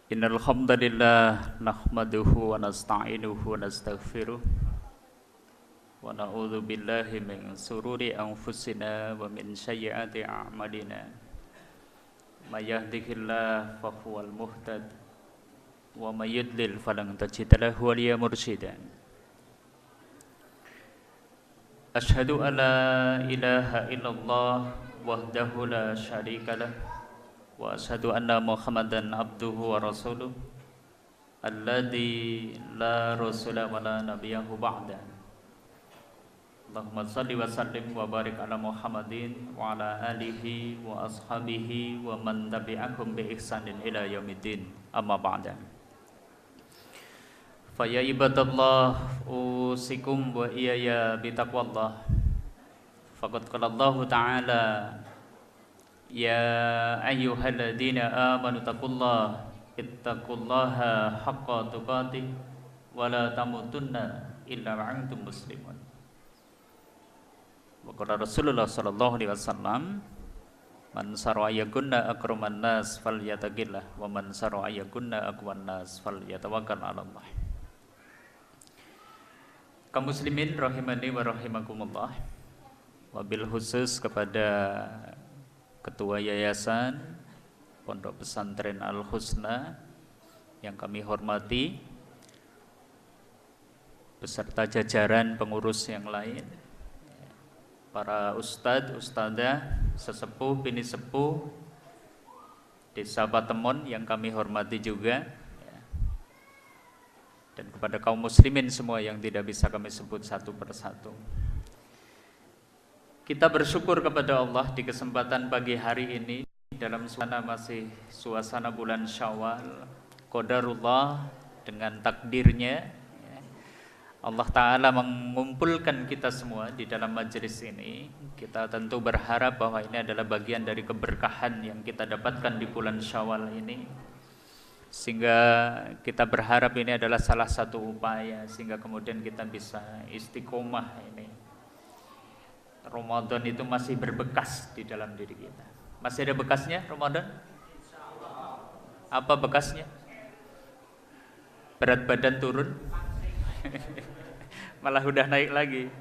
Innal hamdalillah nahmaduhu wa nasta'inuhu wa nastaghfiruh wa na'udzu billahi min sururi anfusina wa min sayyiati a'malina. May yahdihillahu fahuwal muhtad wa may yudlil falan tajida lahu waliya mursyida. Asyhadu an la ilaha illallah wahdahu la syarika lah wa asyhadu anna Muhammadan abduhu wa rasuluh alladzi la rasula wa la nabiyyahu ba'da. Allahumma shalli wa sallim wa barik ala Muhammadin wa ala alihi wa ashabihi wa man tabi'ahum bi ihsanin ila yaumiddin. Amma ba'da. Fa ya ibadallah usikum wa iyaya bi taqwallah. Faqad qala Allah ta'ala ya ayyuhalladzina amanu taqullaha ittaqullaha haqqa tuqatih wa la tamutunna illa wa antum muslimun. Wa qala Rasulullah sallallahu alaihi wasallam man sara ayakunna akraman nas falyataqillah wa man sara ayakunna aqwan nas falyatawakkal 'ala Allah. Kaum muslimin rahimani wa rahimakumullah. Wabil khusus kepada Ketua Yayasan Pondok Pesantren Al-Husna yang kami hormati, beserta jajaran pengurus yang lain, para ustadz, ustadzah, sesepuh, bini sepuh, Desa Patemon yang kami hormati juga, dan kepada kaum muslimin semua yang tidak bisa kami sebut satu persatu. Kita bersyukur kepada Allah di kesempatan pagi hari ini dalam suasana bulan Syawal, qadarullah dengan takdirnya Allah Ta'ala mengumpulkan kita semua di dalam majelis ini. Kita tentu berharap bahwa ini adalah bagian dari keberkahan yang kita dapatkan di bulan Syawal ini, sehingga kita berharap ini adalah salah satu upaya sehingga kemudian kita bisa istiqomah ini. Ramadan itu masih berbekas di dalam diri kita. Masih ada bekasnya Ramadan? Apa bekasnya? Berat badan turun? Malah udah naik lagi.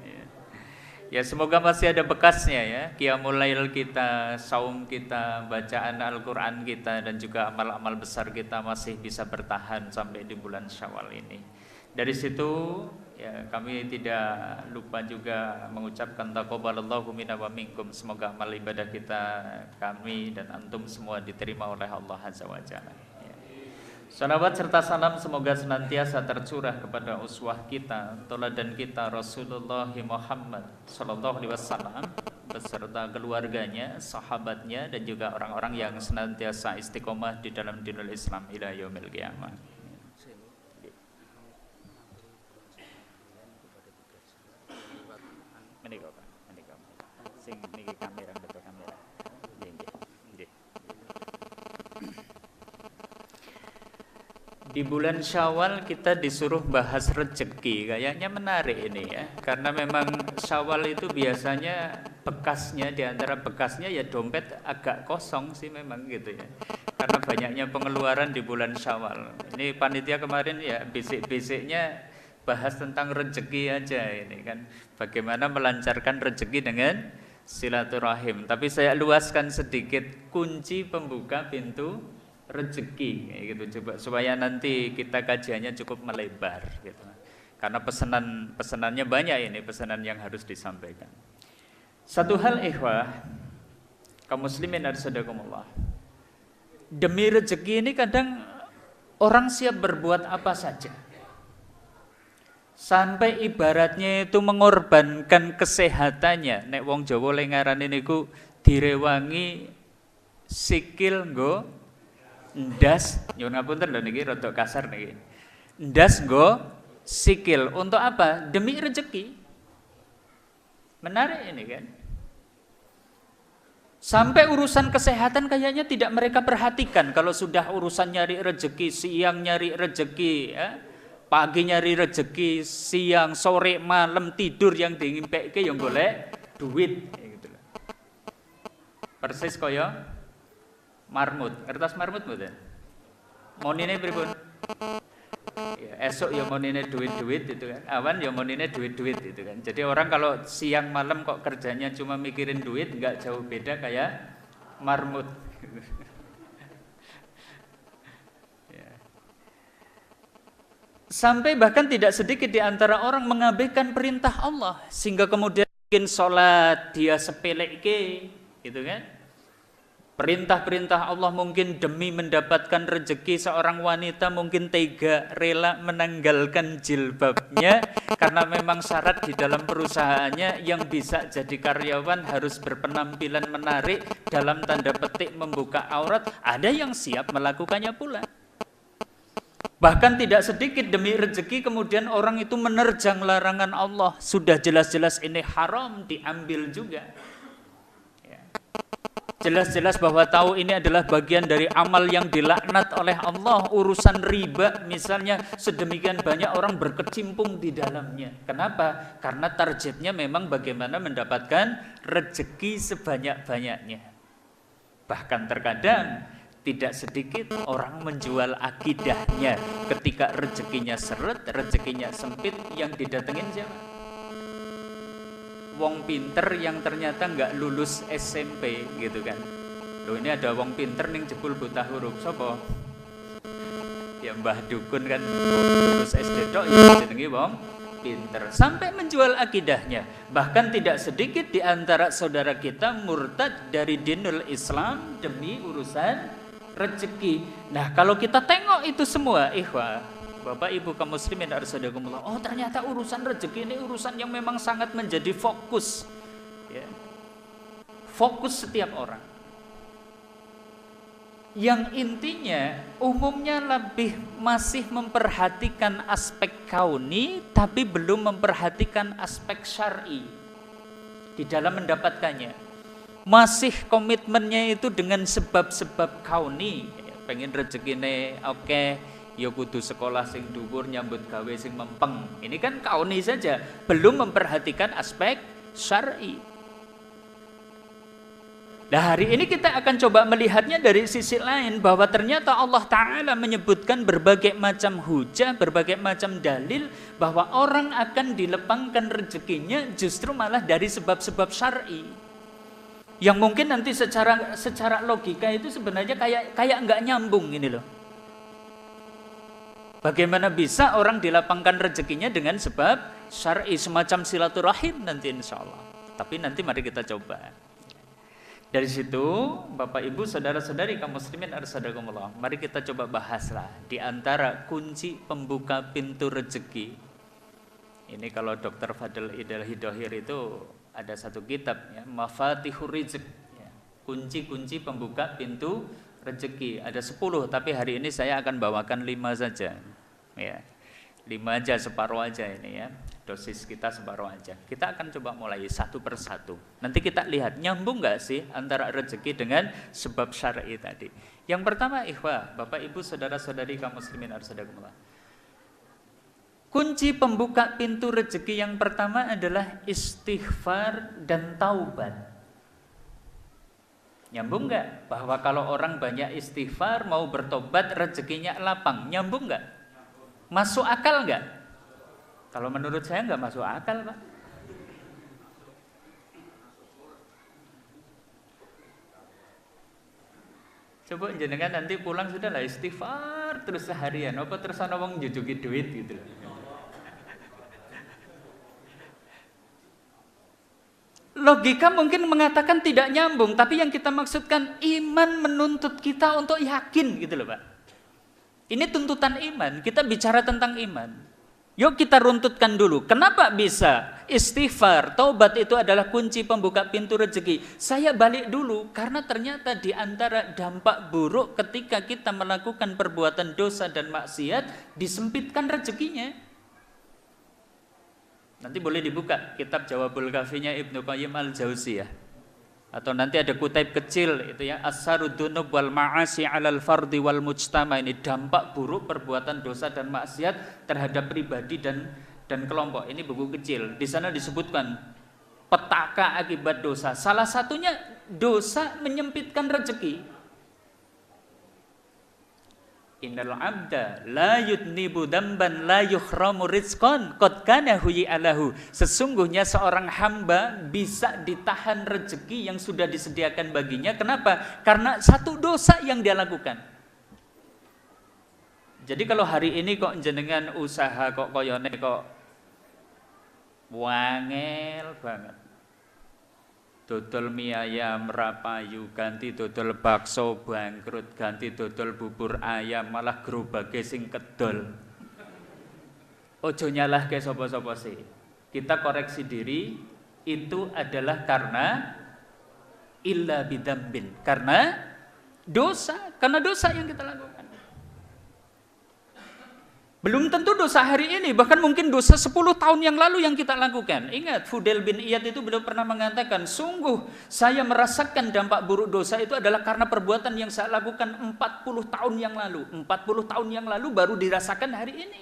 Ya semoga masih ada bekasnya ya. Qiyamul lail kita, saum kita, bacaan Al-Quran kita, dan juga amal-amal besar kita masih bisa bertahan sampai di bulan Syawal ini. Dari situ ya kami tidak lupa juga mengucapkan taqabbalallahu minna wa minkum. Semoga amal ibadah kita, kami dan antum semua diterima oleh Allah Azza wa Jalla. Salawat serta salam semoga senantiasa tercurah kepada uswah kita, teladan kita, Rasulullah Muhammad sallallahu alaihi wasallam beserta keluarganya, sahabatnya, dan juga orang-orang yang senantiasa istiqomah di dalam dinul Islam ila yaumil qiyamah. Sing niki kamera betul kamera. Nggih. Di bulan Syawal kita disuruh bahas rezeki. Kayaknya menarik ini ya. Karena memang Syawal itu biasanya bekasnya, di antara bekasnya ya dompet agak kosong sih memang gitu ya. Karena banyaknya pengeluaran di bulan Syawal. Ini panitia kemarin ya bisik-bisiknya bahas tentang rezeki aja ini kan. Bagaimana melancarkan rezeki dengan silaturahim. Tapi saya luaskan sedikit kunci pembuka pintu rezeki gitu, coba supaya nanti kita kajiannya cukup melebar gitu. Karena pesanannya banyak ini, pesanan yang harus disampaikan. Satu hal ikhwah, kaum muslimin arsyadakumullah. Demi rezeki ini kadang orang siap berbuat apa saja. Sampai ibaratnya itu mengorbankan kesehatannya. Nek wong Jawa lengarane niku direwangi sikil nggo ndas, nyuwun ngapunten lho niki rada kasar niki. Ndas nggo sikil untuk apa? Demi rezeki. Menarik ini kan. Sampai urusan kesehatan kayaknya tidak mereka perhatikan. Kalau sudah urusan nyari rezeki, siang nyari rezeki ya. Pagi nyari rezeki, siang, sore, malam tidur yang diimpekke yang golek duit gitu loh. Persis kaya marmut. Kertas marmut mboten? Monine pripun? Ya, esok ya monine duit-duit itu kan. Awan ya monine duit-duit itu kan. Jadi orang kalau siang malam kok kerjanya cuma mikirin duit, nggak jauh beda kayak marmut. Ya. Sampai bahkan tidak sedikit di antara orang mengabaikan perintah Allah sehingga kemudian mungkin sholat dia sepeleke, gitu kan? Perintah-perintah Allah mungkin demi mendapatkan rezeki seorang wanita mungkin tega rela menanggalkan jilbabnya karena memang syarat di dalam perusahaannya yang bisa jadi karyawan harus berpenampilan menarik dalam tanda petik membuka aurat. Ada yang siap melakukannya pula. Bahkan tidak sedikit demi rezeki kemudian orang itu menerjang larangan Allah. Sudah jelas-jelas ini haram diambil juga. Jelas-jelas bahwa tahu ini adalah bagian dari amal yang dilaknat oleh Allah. Urusan riba misalnya sedemikian banyak orang berkecimpung di dalamnya. Kenapa? Karena targetnya memang bagaimana mendapatkan rezeki sebanyak-banyaknya. Bahkan terkadang tidak sedikit orang menjual akidahnya ketika rezekinya seret, rezekinya sempit. Yang didatengin siapa? Wong pinter yang ternyata nggak lulus SMP gitu kan. Loh ini ada wong pinter ning jebul buta huruf sapa? Ya Mbah Dukun kan lulus SD tok ya jenenge wong pinter. Sampai menjual akidahnya. Bahkan tidak sedikit di antara saudara kita murtad dari dinul Islam demi urusan rezeki. Nah, kalau kita tengok itu semua, ikhwah, Bapak Ibu kaum muslimin arsadakumullah. Oh, ternyata urusan rezeki ini urusan yang memang sangat menjadi fokus. Ya. Fokus setiap orang. Yang intinya umumnya lebih masih memperhatikan aspek kauni tapi belum memperhatikan aspek syar'i di dalam mendapatkannya. Masih komitmennya itu dengan sebab-sebab kauni. Pengen rezekine oke. Ya kudu sekolah sing dhuwur nyambut gawe sing mempeng. Ini kan kauni saja, belum memperhatikan aspek syar'i. Nah, hari ini kita akan coba melihatnya dari sisi lain bahwa ternyata Allah Ta'ala menyebutkan berbagai macam hujah, berbagai macam dalil bahwa orang akan dilepangkan rezekinya justru malah dari sebab-sebab syar'i. Yang mungkin nanti secara logika itu sebenarnya kayak nggak nyambung ini loh. Bagaimana bisa orang dilapangkan rezekinya dengan sebab syar'i semacam silaturahim nanti insya Allah. Tapi nanti mari kita coba. Dari situ Bapak Ibu saudara-saudari kaum muslimin arsaдаkumullah, mari kita coba bahaslah di antara kunci pembuka pintu rezeki. Ini kalau Dr. Fadl Idal Hidohir itu ada satu kitab ya, Mafatihur Rizq ya, kunci-kunci pembuka pintu rezeki. Ada 10 tapi hari ini saya akan bawakan 5 saja ya. 5 aja, separuh aja ini ya. Dosis kita separuh aja. Kita akan coba mulai satu persatu. Nanti kita lihat nyambung nggak sih antara rezeki dengan sebab syar'i tadi. Yang pertama ikhwah, Bapak Ibu saudara-saudari kaum muslimin arsadakumullah. Kunci pembuka pintu rezeki yang pertama adalah istighfar dan taubat. Nyambung nggak? Bahwa kalau orang banyak istighfar mau bertobat rezekinya lapang. Nyambung nggak? Masuk akal nggak? Kalau menurut saya nggak masuk akal, Pak. Coba jenengan nanti pulang sudahlah istighfar terus seharian. Apa terus ana wong njujuki duit gitu loh. Logika mungkin mengatakan tidak nyambung, tapi yang kita maksudkan iman menuntut kita untuk yakin gitu loh Pak. Ini tuntutan iman, kita bicara tentang iman. Yuk kita runtutkan dulu, kenapa bisa istighfar, taubat itu adalah kunci pembuka pintu rezeki. Saya balik dulu, karena ternyata di antara dampak buruk ketika kita melakukan perbuatan dosa dan maksiat, disempitkan rezekinya. Nanti boleh dibuka kitab Jawabul Kafinya Ibnu Qayyim Al-Jauziyah. Atau nanti ada kutaib kecil itu ya, As-Sarudunub wal Ma'asi 'alal fardi wal mujtama. Ini dampak buruk perbuatan dosa dan maksiat terhadap pribadi dan kelompok. Ini buku kecil. Di sana disebutkan petaka akibat dosa. Salah satunya dosa menyempitkan rezeki. Innal abda la yudnibu damban la yukhramu rizqan qad kana huyi alahu. Sesungguhnya seorang hamba bisa ditahan rezeki yang sudah disediakan baginya. Kenapa? Karena satu dosa yang dia lakukan. Jadi kalau hari ini kok jenengan usaha kok koyone kok wangel banget. Dodol mie ayam rapayu, ganti dodol bakso bangkrut, ganti dodol bubur ayam malah gerobake sing kedol. Ojo nyalahke sapa-sapa sih. Kita koreksi diri, itu adalah karena illa bidambin, karena dosa yang kita lakukan. Belum tentu dosa hari ini, bahkan mungkin dosa 10 tahun yang lalu yang kita lakukan. Ingat, Fudail bin Iyad itu beliau pernah mengatakan, sungguh saya merasakan dampak buruk dosa itu adalah karena perbuatan yang saya lakukan 40 tahun yang lalu. 40 tahun yang lalu baru dirasakan hari ini.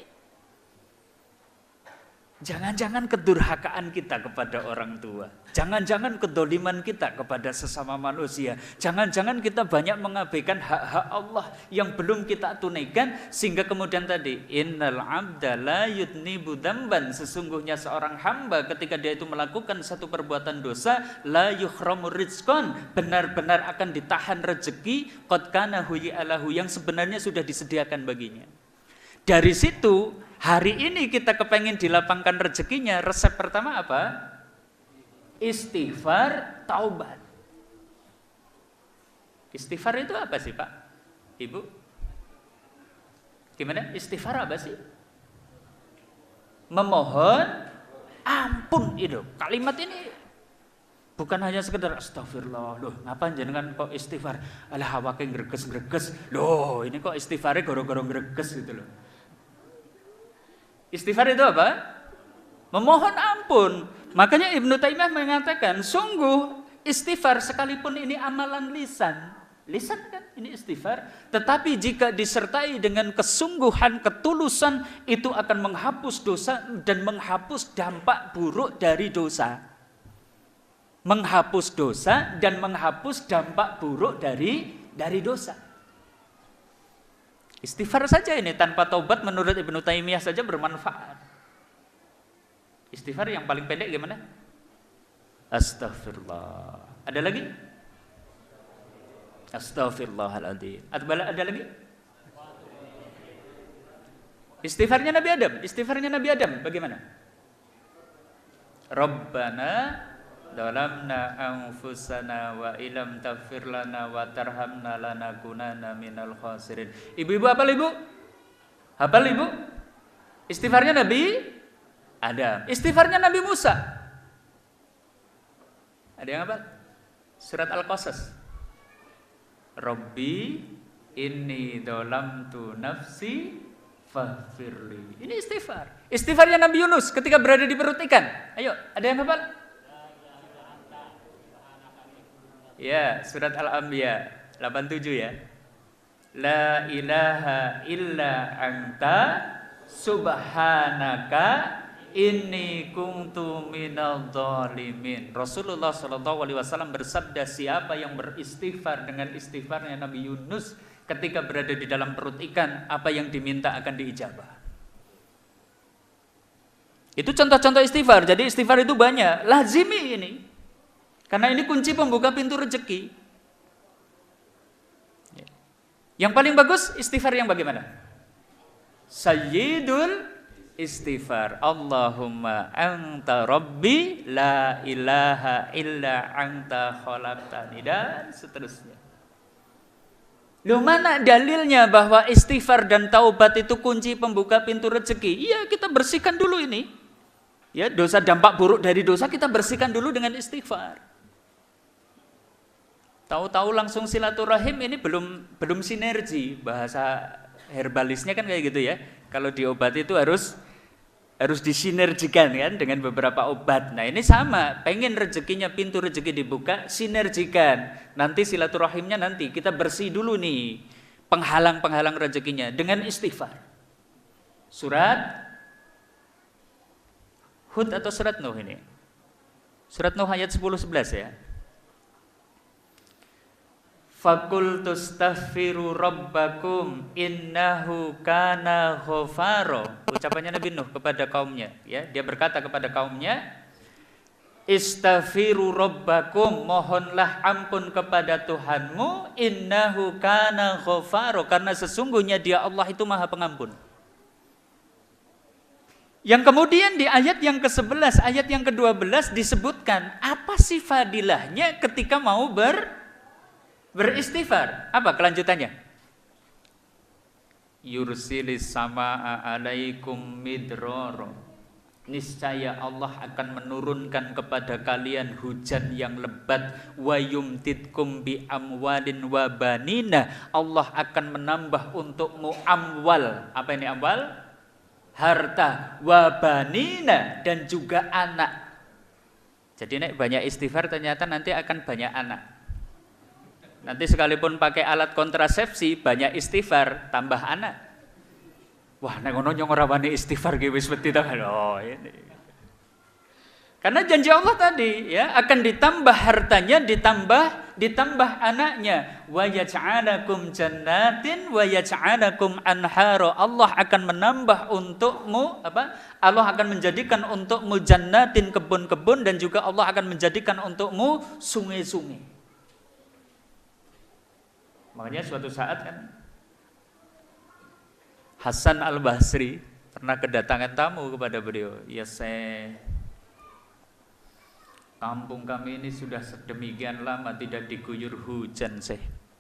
Jangan-jangan kedurhakaan kita kepada orang tua. Jangan-jangan kedoliman kita kepada sesama manusia. Jangan-jangan kita banyak mengabaikan hak-hak Allah yang belum kita tunaikan. Sehingga kemudian tadi, innal abda la yudnibu damban. Sesungguhnya seorang hamba ketika dia itu melakukan satu perbuatan dosa, la yukhramu rizqan. Benar-benar akan ditahan rezeki, qad kana huyi alahu, yang sebenarnya sudah disediakan baginya. Dari situ, hari ini kita kepengen dilapangkan rezekinya, resep pertama apa? Istighfar, taubat. Istighfar itu apa sih Pak? Ibu? Gimana? Istighfar apa sih? Memohon ampun itu. Kalimat ini bukan hanya sekedar astagfirullah. Loh, ngapain jenengan kok istighfar? Alah awake greges-greges. Loh, ini kok istighfarnya goro-goro greges gitu loh. Istighfar itu apa? Memohon ampun. Makanya Ibnu Taimiyah mengatakan, sungguh istighfar sekalipun ini amalan lisan. Lisan kan ini istighfar. Tetapi jika disertai dengan kesungguhan, ketulusan, itu akan menghapus dosa dan menghapus dampak buruk dari dosa. Menghapus dosa dan menghapus dampak buruk dari dosa. Istighfar saja ini tanpa taubat menurut Ibnu Taimiyah saja bermanfaat. Istighfar yang paling pendek gimana? Astaghfirullah. Ada lagi? Astaghfirullahaladzim. Ada lagi? Istighfarnya Nabi Adam. Istighfarnya Nabi Adam bagaimana? Rabbana dalamna anfusana wa ilam taghfir lana wa tarhamna lanakunanna minal khasirin. Ibu-ibu hafal ibu? Hafal ibu? Istighfarnya Nabi Adam. Istighfarnya Nabi Musa. Ada yang hafal? Surat Al-Qasas. Rabbi inni dalamtu nafsi faghfirli. Ini istighfar. Istighfarnya Nabi Yunus ketika berada di perut ikan. Ayo, ada yang hafal? Ya, surat Al-Anbiya 87 ya. La ilaha illa anta subhanaka inni kuntu minadh dhalimin. Rasulullah SAW bersabda, siapa yang beristighfar dengan istighfarnya Nabi Yunus ketika berada di dalam perut ikan, apa yang diminta akan diijabah. Itu contoh-contoh istighfar. Jadi istighfar itu banyak. Lazimi ini. Karena ini kunci pembuka pintu rezeki. Yang paling bagus istighfar yang bagaimana? Sayyidul istighfar. Allahumma anta rabbi la ilaha illa anta khalaqtani, dan seterusnya. Loh, mana dalilnya bahwa istighfar dan taubat itu kunci pembuka pintu rezeki? Iya, kita bersihkan dulu ini. Ya, dosa, dampak buruk dari dosa kita bersihkan dulu dengan istighfar. Tahu-tahu langsung silaturahim, ini belum sinergi. Bahasa herbalisnya kan kayak gitu ya. Kalau diobati itu harus disinergikan kan dengan beberapa obat. Nah, ini sama, pengen rezekinya, pintu rezeki dibuka, sinergikan. Nanti silaturahimnya nanti kita bersih dulu nih penghalang-penghalang rezekinya dengan istighfar. Surat Hud atau surat Nuh ini? Surat Nuh ayat 10-11 ya. Faqul tustaghfiru rabbakum innahu kana ghafaro. Ucapannya Nabi Nuh kepada kaumnya, ya. Dia berkata kepada kaumnya, istaghfiru rabbakum, mohonlah ampun kepada Tuhanmu, innahu kana ghafaro, karena sesungguhnya Dia Allah itu Maha Pengampun. Yang kemudian di ayat yang ke-11, ayat yang ke-12 disebutkan apa sih fadilahnya ketika mau beristighfar. Apa kelanjutannya? Yursilis samaa alaikum midrara. Niscaya Allah akan menurunkan kepada kalian hujan yang lebat. Wa yumtidkum bi amwalin wa banina. Allah akan menambah untukmu amwal. Apa ini amwal? Harta, wabanina, dan juga anak. Jadi nek banyak istighfar ternyata nanti akan banyak anak. Nanti sekalipun pakai alat kontrasepsi, banyak istighfar tambah anak. Wah, nek ngono nyong ora wani istighfar ki wis wedi ta. Oh, ini. Karena janji Allah tadi, ya, akan ditambah hartanya, ditambah anaknya. Wa yaj'alakum jannatin wa yaj'alakum anhara. Allah akan menambah untukmu apa? Allah akan menjadikan untukmu jannatin, kebun-kebun, dan juga Allah akan menjadikan untukmu sungai-sungai. Makanya suatu saat kan Hasan Al-Basri pernah kedatangan tamu kepada beliau. Ya, kampung kami ini sudah sedemikian lama tidak diguyur hujan,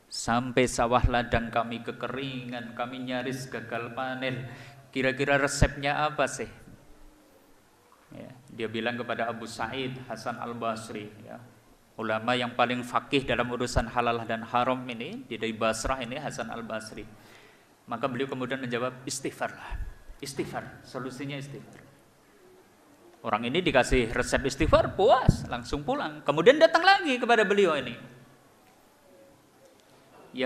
sampai sawah ladang kami kekeringan, kami nyaris gagal panen. Kira-kira resepnya apa sih? Ya, dia bilang kepada Abu Sa'id Hasan Al-Basri, ya, ulama yang paling fakih dalam urusan halal dan haram ini di Basrah ini, Hasan Al-Basri. Maka beliau kemudian menjawab, istighfarlah. Istighfar, solusinya istighfar. Orang ini dikasih resep istighfar, puas, langsung pulang. Kemudian datang lagi kepada beliau ini. Ya,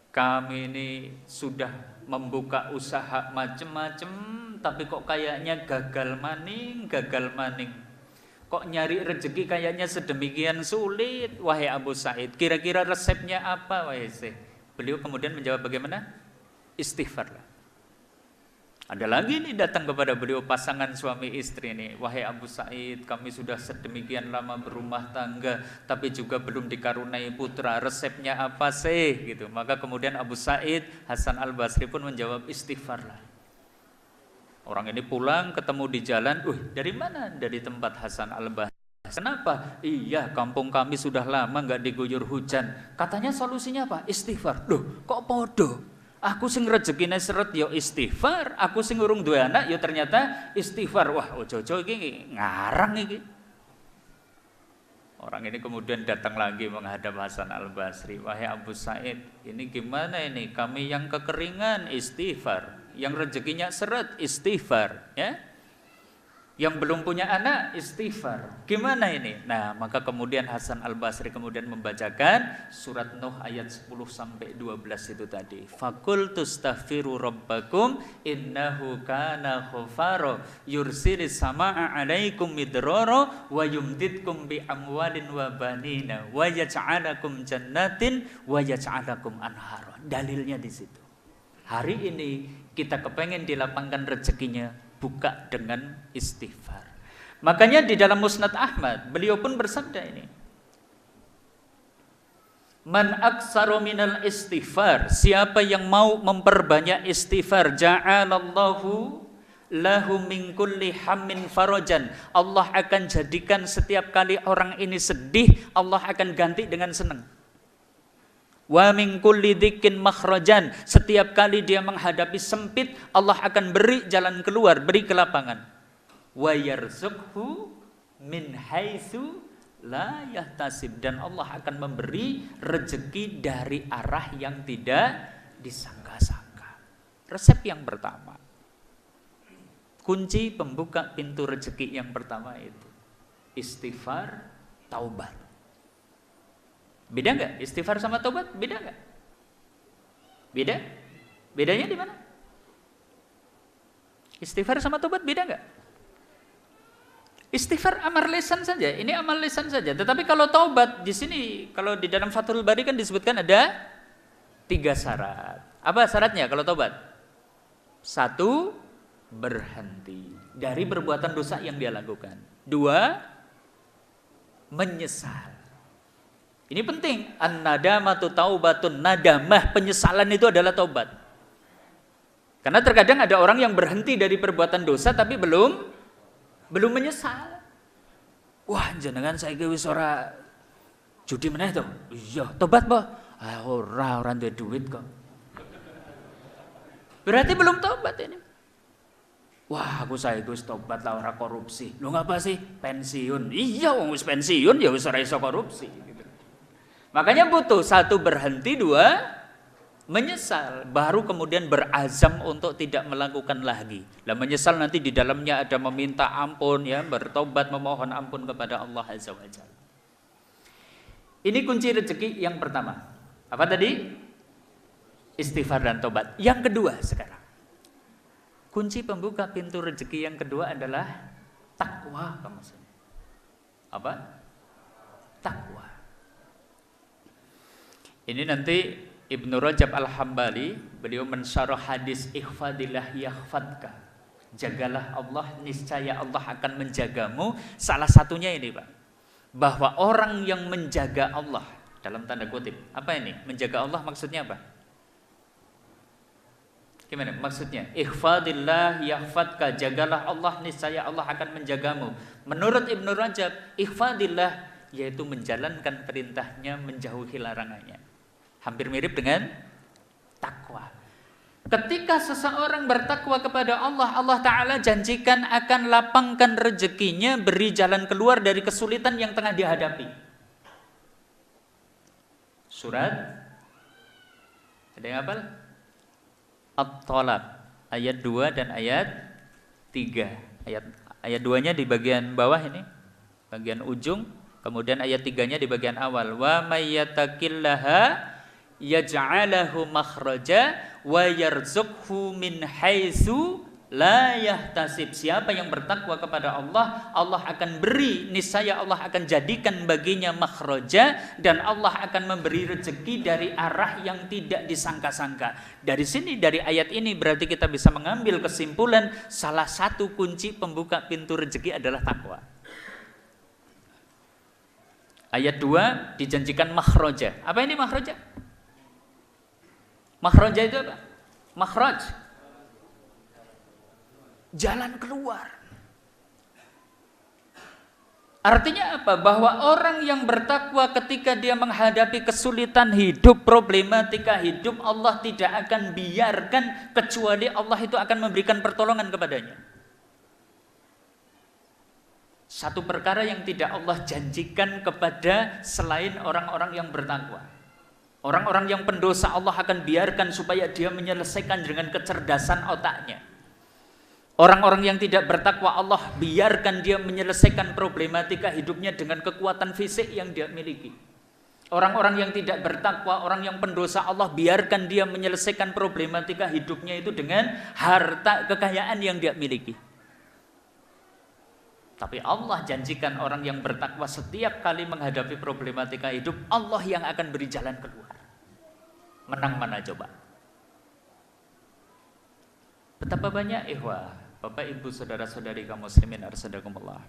kami ini sudah membuka usaha macam-macam, tapi kok kayaknya gagal maning. Kok nyari rezeki kayaknya sedemikian sulit, wahai Abu Sa'id. Kira-kira resepnya apa, wahai Syekh? Beliau kemudian menjawab bagaimana? Istighfarlah. Ada lagi nih datang kepada beliau pasangan suami istri ini. Wahai Abu Sa'id, kami sudah sedemikian lama berumah tangga, tapi juga belum dikaruniai putra. Resepnya apa sih? Gitu. Maka kemudian Abu Sa'id Hasan Al-Basri pun menjawab, istighfarlah. Orang ini pulang ketemu di jalan. Dari mana? Dari tempat Hasan Al-Basri. Kenapa? Iya, kampung kami sudah lama nggak diguyur hujan. Katanya solusinya apa? Istighfar. Loh, kok podo? Aku sing rezekine seret yo istighfar, aku sing urung duwe anak yo ternyata istighfar. Wah, ojo-ojo iki ngarang iki. Orang ini kemudian datang lagi menghadap Hasan Al-Basri. Wahai Abu Sa'id, ini gimana ini? Kami yang kekeringan istighfar, yang rezekinya seret istighfar, ya. Yang belum punya anak istighfar. Gimana ini? Nah, maka kemudian Hasan Al-Basri kemudian membacakan surat Nuh ayat 10 sampai 12 itu tadi. Faqul tustaghfiru rabbakum innahu kana ghafara yursilis samaa 'alaikum midrara wa yumdidkum bi amwalin wa banina wa yaj'alakum jannatin wa yaj'alakum anhara. Dalilnya di situ. Hari ini kita kepengen dilapangkan rezekinya, buka dengan istighfar. Makanya di dalam Musnad Ahmad beliau pun bersabda ini, man aksaru minal istighfar, siapa yang mau memperbanyak istighfar, ja'alallahu lahu min kulli hammin farajan, Allah akan jadikan setiap kali orang ini sedih, Allah akan ganti dengan senang. Wa min kulli dzikin makhrajan, setiap kali dia menghadapi sempit, Allah akan beri jalan keluar, beri kelapangan. Wa yarzuqhu min haitsu la yahtasib, dan Allah akan memberi rezeki dari arah yang tidak disangka-sangka. Resep yang pertama, kunci pembuka pintu rezeki yang pertama itu istighfar, taubat. Beda nggak? Istighfar sama taubat beda nggak? Beda? Bedanya di mana? Istighfar sama taubat beda nggak? Istighfar amal lisan saja, ini amal lisan saja. Tetapi kalau taubat di sini, kalau di dalam Fathul Bari kan disebutkan ada 3 syarat. Apa syaratnya kalau taubat? 1, berhenti dari perbuatan dosa yang dia lakukan. 2, menyesal. Ini penting. An-nadamatu taubatun, nadamah, penyesalan itu adalah taubat. Karena terkadang ada orang yang berhenti dari perbuatan dosa tapi belum menyesal. Wah, jenengan saiki wis ora judi meneh to? Iya, tobat, Mbah. Ah, ora duwe duit kok. Berarti belum tobat ini. Wah, aku saiki wis tobat lah, ora korupsi. Lho ngapa sih? Pensiun. Iya, wong wis pensiun ya wis ora iso korupsi gitu. Makanya butuh 1, berhenti, 2, menyesal, baru kemudian berazam untuk tidak melakukan lagi. Lah menyesal nanti di dalamnya ada meminta ampun ya, bertobat, memohon ampun kepada Allah Azza wa Jalla. Ini kunci rezeki yang pertama. Apa tadi? Istighfar dan tobat. Yang kedua sekarang. Kunci pembuka pintu rezeki yang kedua adalah takwa, maksudnya. Apa? Takwa. Ini nanti Ibnu Rajab Al-Hambali, beliau mensyarah hadis ikhfadillah yakhfadka. Jagalah Allah, niscaya Allah akan menjagamu. Salah satunya ini, Pak. Bahwa orang yang menjaga Allah, dalam tanda kutip. Apa ini? Menjaga Allah maksudnya apa? Gimana maksudnya? Ikhfadillah yakhfadka. Jagalah Allah, niscaya Allah akan menjagamu. Menurut Ibnu Rajab, ikhfadillah yaitu menjalankan perintahnya, menjauhi larangannya. Hampir mirip dengan takwa. Ketika seseorang bertakwa kepada Allah, Allah Ta'ala janjikan akan lapangkan rezekinya, beri jalan keluar dari kesulitan yang tengah dihadapi. Surat, ada yang hafal? At-Talaq ayat 2 dan ayat 3. Ayat 2-nya di bagian bawah ini, bagian ujung, kemudian ayat 3-nya di bagian awal. Wa may yattaqillaha yaj'alahu makhraja wa yarzuqhu min haitsu la yahtasib. Siapa yang bertakwa kepada Allah, Allah akan beri, niscaya Allah akan jadikan baginya makhraja, dan Allah akan memberi rezeki dari arah yang tidak disangka-sangka. Dari sini, dari ayat ini berarti kita bisa mengambil kesimpulan salah satu kunci pembuka pintu rezeki adalah takwa. Ayat 2 dijanjikan makhraja. Apa ini makhraja? Makhraja itu apa? Makhraj, jalan keluar. Artinya apa? Bahwa orang yang bertakwa ketika dia menghadapi kesulitan hidup, problematika hidup, Allah tidak akan biarkan kecuali Allah itu akan memberikan pertolongan kepadanya. Satu perkara yang tidak Allah janjikan kepada selain orang-orang yang bertakwa. Orang-orang yang pendosa Allah akan biarkan supaya dia menyelesaikan dengan kecerdasan otaknya. Orang-orang yang tidak bertakwa Allah biarkan dia menyelesaikan problematika hidupnya dengan kekuatan fisik yang dia miliki. Orang-orang yang tidak bertakwa, orang yang pendosa Allah biarkan dia menyelesaikan problematika hidupnya itu dengan harta kekayaan yang dia miliki. Tapi Allah janjikan orang yang bertakwa setiap kali menghadapi problematika hidup, Allah yang akan beri jalan keluar. Menang mana coba? Betapa banyak ikhwah, Bapak Ibu saudara-saudari kaum muslimin arsyadakumullah,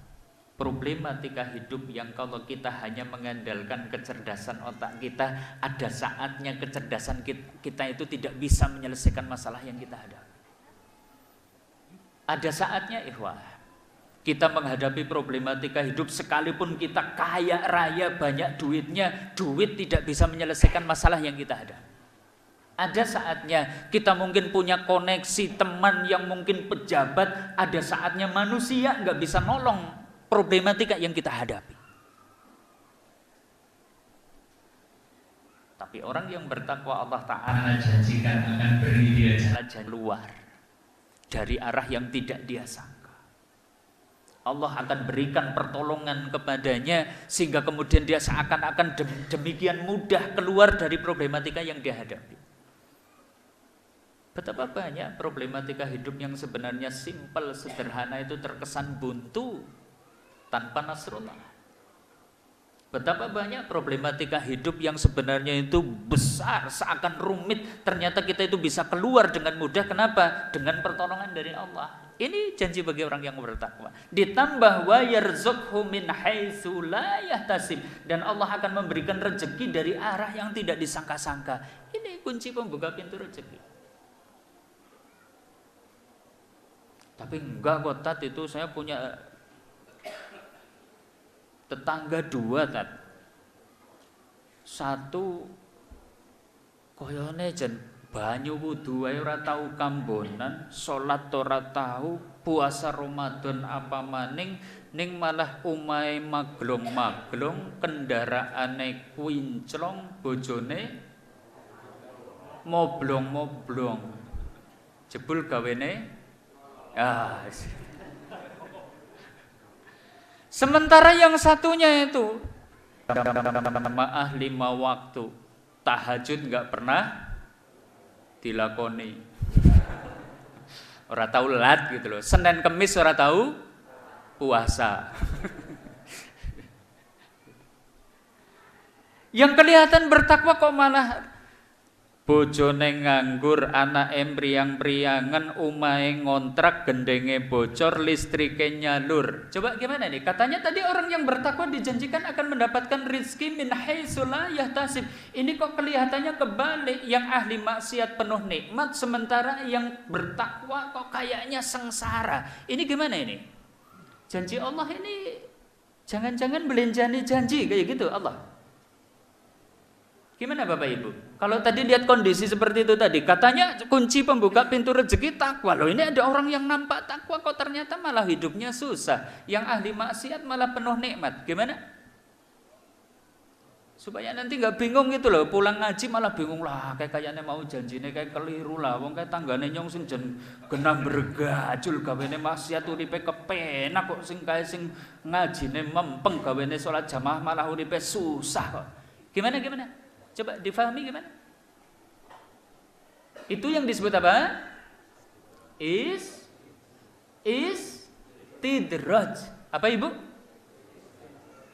problematika hidup yang kalau kita hanya mengandalkan kecerdasan otak kita, ada saatnya kecerdasan kita itu tidak bisa menyelesaikan masalah yang kita hadapi. Ada saatnya ikhwah, kita menghadapi problematika hidup sekalipun kita kaya raya banyak duitnya, duit tidak bisa menyelesaikan masalah yang kita hadapi. Ada saatnya kita mungkin punya koneksi teman yang mungkin pejabat, ada saatnya manusia nggak bisa nolong problematika yang kita hadapi. Tapi orang yang bertakwa Allah Ta'ala janjikan akan beri dia jalan keluar dari arah yang tidak dia sangka. Allah akan berikan pertolongan kepadanya sehingga kemudian dia seakan-akan demikian mudah keluar dari problematika yang dia hadapi. Betapa banyak problematika hidup yang sebenarnya simpel, sederhana itu terkesan buntu tanpa Nasrullah. Betapa banyak problematika hidup yang sebenarnya itu besar, seakan rumit, ternyata kita itu bisa keluar dengan mudah. Kenapa? Dengan pertolongan dari Allah. Ini janji bagi orang yang bertakwa. Ditambah wa yarzuqhu min haitsu la yahtasib, dan Allah akan memberikan rezeki dari arah yang tidak disangka-sangka. Ini kunci pembuka pintu rezeki. Tapi enggak kok Tat, itu saya punya tetangga dua Tat. Satu koyone jen banyu wudu wae ora tau kambonan, salat ora tau, puasa Ramadan apa maning, ning malah omahe maglong-maglong, kendaraane kuinclong, bojone moblong-moblong. Jebul gawene sementara yang satunya itu jamaah 5 waktu, tahajud nggak pernah dilakoni, ora tahu lat gitu loh. Senin Kemis ora tahu puasa. Yang kelihatan bertakwa kok malah bojone nganggur, anak empriang-priangan, umahe ngontrak, gendenge bocor, listrike nyalur. Coba gimana nih? Katanya tadi orang yang bertakwa dijanjikan akan mendapatkan rizki min haitsu la yahtasib. Ini kok kelihatannya kebalik, yang ahli maksiat penuh nikmat, sementara yang bertakwa kok kayaknya sengsara. Ini gimana ini? Janji Allah ini jangan-jangan belenjani janji kayak gitu Allah. Gimana Bapak Ibu? Kalau tadi lihat kondisi seperti itu tadi, katanya kunci pembuka pintu rezeki takwa. Loh, ini ada orang yang nampak takwa kok ternyata malah hidupnya susah. Yang ahli maksiat malah penuh nikmat. Gimana? Supaya nanti nggak bingung gitu loh. Pulang ngaji malah bingung lah. Kayaknya mau janjine kayak keliru lah. Wong kayak tanggane nyong sing jen genah bergajul gawene maksiat uripe kepenak kok, sing kae sing ngajine mempeng gawene salat jamaah malah uripe susah kok. Gimana? Coba difahami gimana? Itu yang disebut apa? Istidraj. Apa Ibu?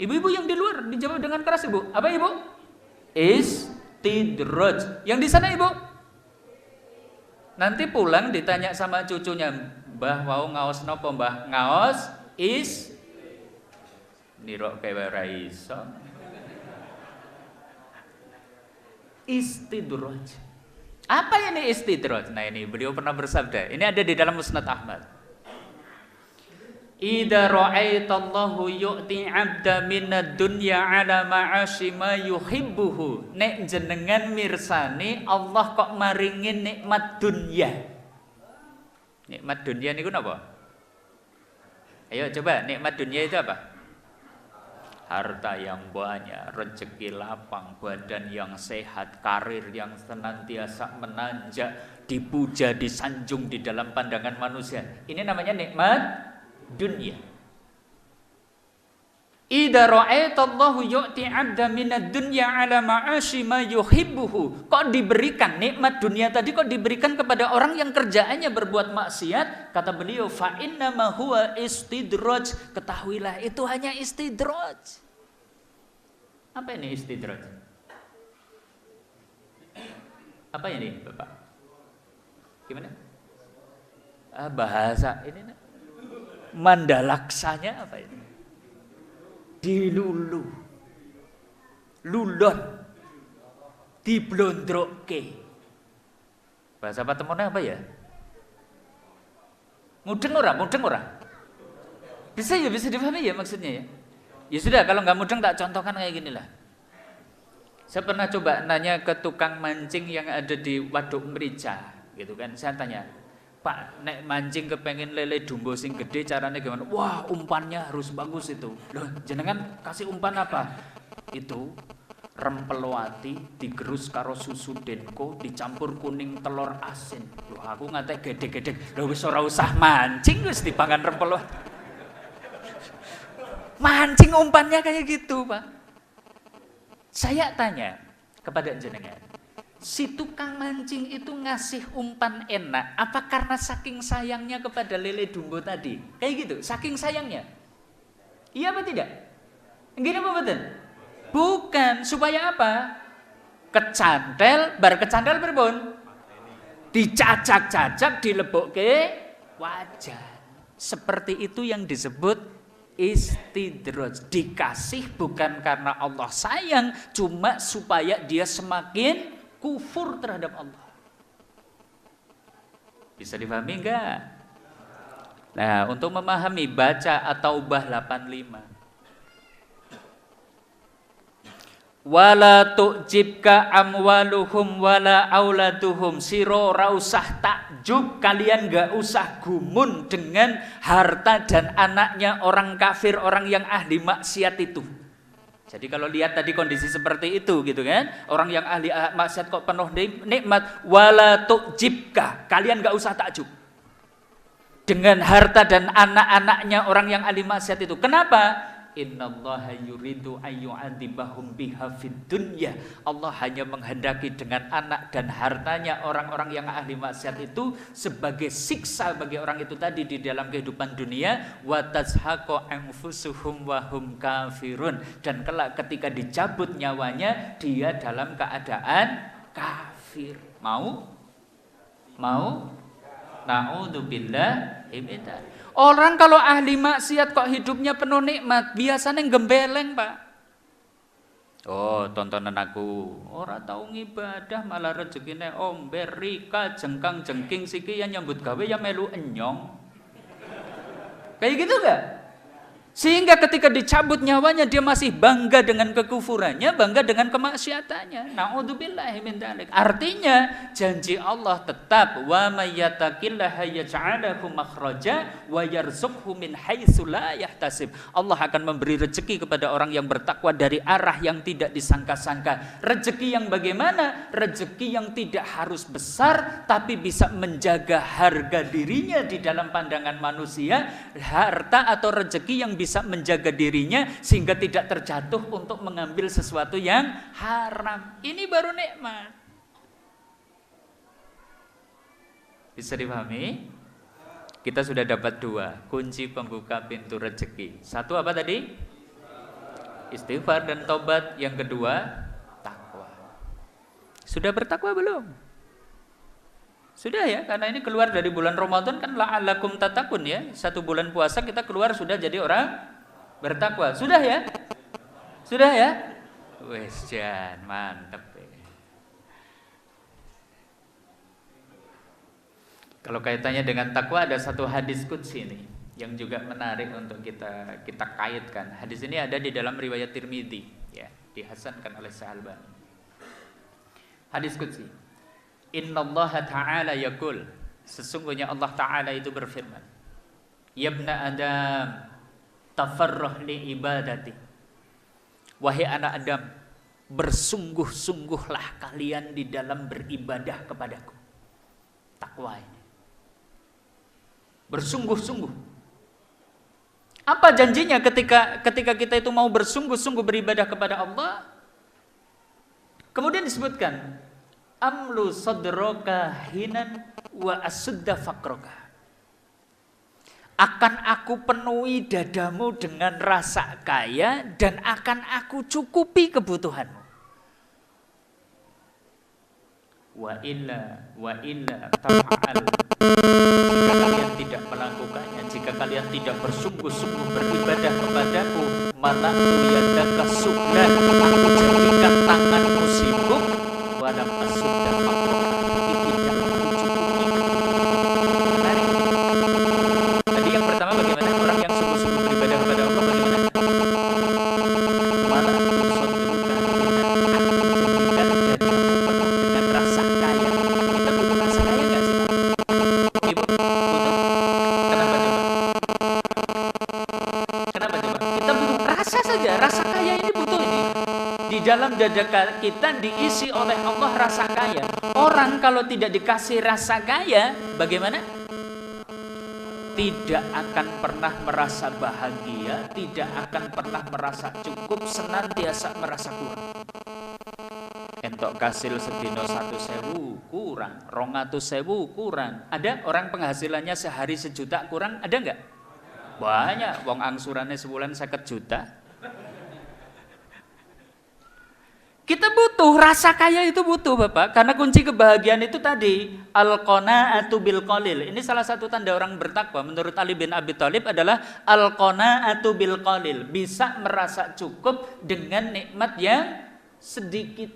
Ibu-ibu yang di luar dijawab dengan keras Ibu. Apa Ibu? Istidraj. Yang di sana Ibu? Nanti pulang ditanya sama cucunya, Mbah mau ngaos nopo Mbah? Ngaos nirok kayak ora iso. Istidraj. Apa ini istidraj? Nah ini beliau pernah bersabda. Ini ada di dalam Musnad Ahmad. Idza ra'aitallahu yu'ti 'abda minad dunya 'ala ma'ashi ma yuhibbuhu. Nek jenengan mirsani Allah kok maringin nikmat dunya. Nikmat dunya niku napa? Ayo coba, nikmat dunya itu apa? Harta yang banyak, rezeki lapang, badan yang sehat, karir yang senantiasa menanjak, dipuja, disanjung di dalam pandangan manusia. Ini namanya nikmat dunia. Idza ra'aitallahu yu'ti 'abda minad dunya 'ala ma'ashi ma yuhibbuhu. Kok diberikan nikmat dunia tadi kok diberikan kepada orang yang kerjaannya berbuat maksiat? Kata beliau, fa inna ma huwa istidraj. Ketahuilah itu hanya istidraj. Apa ini istidraj? Apa ini, Bapak? Gimana? Bahasa ini mandalaksanya apa ini? Dilulu, lulon, diblondroke. Bahasa Patemonnya apa ya? Mudeng ora? Bisa dipahami ya maksudnya ya? Ya sudah, kalau nggak mudeng tak contohkan kayak gini lah. Saya pernah coba nanya ke tukang mancing yang ada di Waduk Merica, gitu kan? Saya tanya, Pak, nek mancing kepengen lele dumbo sing gede caranya gimana? Wah, umpannya harus bagus itu. Loh, jenengan kasih umpan apa? Itu rempelwati digerus karo susu denko dicampur kuning telur asin. Loh, aku ngate gede-gede. Loh, wis ora usah mancing wis dipangan rempelwati. Mancing umpannya kayak gitu, Pak. Saya tanya kepada jenengan, si tukang mancing itu ngasih umpan enak, apa karena saking sayangnya kepada lele dumbo tadi? Kayak gitu, saking sayangnya. Iya apa tidak? Gini apa betul? Bukan, supaya apa? Kecantel, bar kecantel berbun. Dicacak-cacak, dilebokke wajan. Seperti itu yang disebut istidraj. Dikasih bukan karena Allah sayang, cuma supaya dia semakin kufur terhadap Allah. Bisa dipahami enggak? Nah, untuk memahami baca At-Taubah 85. Wala tu'jibka amwaluhum wala auladuhum, siro rausah takjub, kalian gak usah gumun dengan harta dan anaknya orang kafir, orang yang ahli maksiat itu. Jadi kalau lihat tadi kondisi seperti itu gitu kan, orang yang ahli maksiat kok penuh nikmat, wala tu'jibka, kalian gak usah takjub dengan harta dan anak-anaknya orang yang ahli maksiat itu. Kenapa? Innallaha yuridu ayyu'adzibahum biha fid dunya. Allah hanya menghendaki dengan anak dan hartanya orang-orang yang ahli maksiat itu sebagai siksa bagi orang itu tadi di dalam kehidupan dunia, wa tazhaqu anfusuhum wa hum kafirun, dan kelak ketika dicabut nyawanya dia dalam keadaan kafir. Mau? Na'udzubillah min dzalik. Orang kalau ahli maksiat kok hidupnya penuh nikmat, biasanya gembeleng, Pak. Oh, tontonan aku, ora tahu ngibadah malah rezekine omber, rika, jengkang, jengking siki yang nyambut gawe ya melu enyong. Kayak gitu enggak? Sehingga ketika dicabut nyawanya dia masih bangga dengan kekufurannya, bangga dengan kemaksiatannya. Na'udzubillahi min dzalik. Artinya janji Allah tetap, wa may yattaqillaha yaj'al lahu makhraja wa yarzuqhu min haitsu la yahtasib. Allah akan memberi rezeki kepada orang yang bertakwa dari arah yang tidak disangka-sangka. Rezeki yang bagaimana? Rezeki yang tidak harus besar tapi bisa menjaga harga dirinya di dalam pandangan manusia. Harta atau rezeki yang bisa menjaga dirinya sehingga tidak terjatuh untuk mengambil sesuatu yang haram. Ini baru nikmat. Bisa dipahami? Kita sudah dapat 2 kunci pembuka pintu rezeki. Satu apa tadi? Istighfar dan tobat. Yang kedua, takwa. Sudah bertakwa belum? Sudah ya, karena ini keluar dari bulan Ramadan kan la'allakum tattaqun ya. 1 bulan puasa kita keluar sudah jadi orang bertakwa. Sudah ya? Sudah ya? Wes jan, mantep ya. Kalau kaitannya dengan takwa ada satu hadis qudsi ini yang juga menarik untuk kita kaitkan. Hadis ini ada di dalam riwayat Tirmidzi ya, dihasankan oleh Syekh-Albani. Hadis qudsi. Innallaha ta'ala yaqul, sesungguhnya Allah Ta'ala itu berfirman, ya ibna Adam tafarrah li ibadati, wahai anak Adam, bersungguh-sungguhlah kalian di dalam beribadah kepadaku. Takwa ini bersungguh-sungguh. Apa janjinya ketika kita itu mau bersungguh-sungguh beribadah kepada Allah? Kemudian disebutkan amlu sadroka hinan wa asudda fakroka, akan aku penuhi dadamu dengan rasa kaya dan akan aku cukupi kebutuhanmu. Wa illa taf'al, jika kalian tidak melakukannya, jika kalian tidak bersungguh-sungguh beribadah kepadaku, mala'tu yadaka suklan, aku jadikan tanganmu sibuk, walam asudda fakroka, tapi tidak aku cukupi. Menarik. Tadi yang pertama bagaimana? Orang yang sungguh-sungguh beribadah kepada Allah bagaimana? Malah sadruka hinan, aku jadikan dadamu penuh dengan rasa kaya. Kita butuh rasa kaya gak sih? Ibu, butuh? Kenapa coba? Kenapa coba? Kita butuh rasa saja, rasa kaya ini butuh ini. Di dalam dada kita diisi oleh Allah rasa kaya. Orang kalau tidak dikasih rasa kaya, bagaimana? Tidak akan pernah merasa bahagia, tidak akan pernah merasa cukup, senantiasa merasa kurang. Entok kasil sedino 1.000 kurang, 200.000 kurang. Ada orang penghasilannya sehari 1 juta kurang, ada enggak? Banyak, wong angsurannya sebulan 50 juta. Kita butuh, rasa kaya itu butuh Bapak. Karena kunci kebahagiaan itu tadi, al-qanaatu bil qalil. Ini salah satu tanda orang bertakwa. Menurut Ali bin Abi Thalib adalah al-qanaatu bil qalil. Bisa merasa cukup dengan nikmat yang sedikit.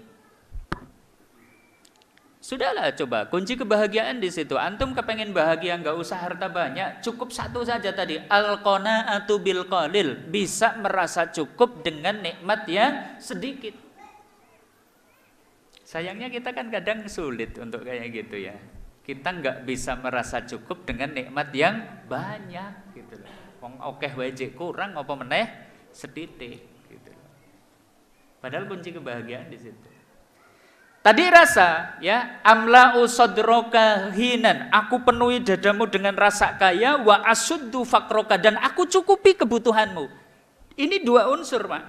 Sudahlah coba, kunci kebahagiaan di situ. Antum kepengen bahagia, nggak usah harta banyak. Cukup satu saja tadi, al-qanaatu bil qalil. Bisa merasa cukup dengan nikmat yang sedikit. Sayangnya kita kan kadang sulit untuk kayak gitu ya. Kita nggak bisa merasa cukup dengan nikmat yang banyak gitu loh. Wong okeh wae kurang apa meneh setitik gitu loh. Padahal kunci kebahagiaan di situ. Tadi rasa ya, amla'u sadroka hinan, aku penuhi dadamu dengan rasa kaya, wa asuddu faqroka, dan aku cukupi kebutuhanmu. Ini dua unsur, Pak.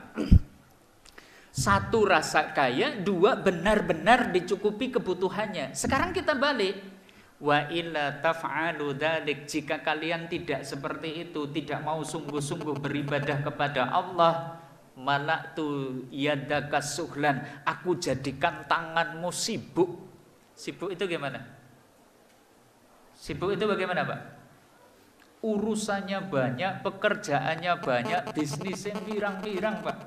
Satu rasa kaya, dua benar-benar dicukupi kebutuhannya. Sekarang kita balik. Wa illa taf'alu dzalik, jika kalian tidak seperti itu, tidak mau sungguh-sungguh beribadah kepada Allah, malaktu yadaka suhlan, aku jadikan tanganmu sibuk. Sibuk itu gimana? Sibuk itu bagaimana, Pak? Urusannya banyak, pekerjaannya banyak, bisnisnya pirang-pirang, Pak.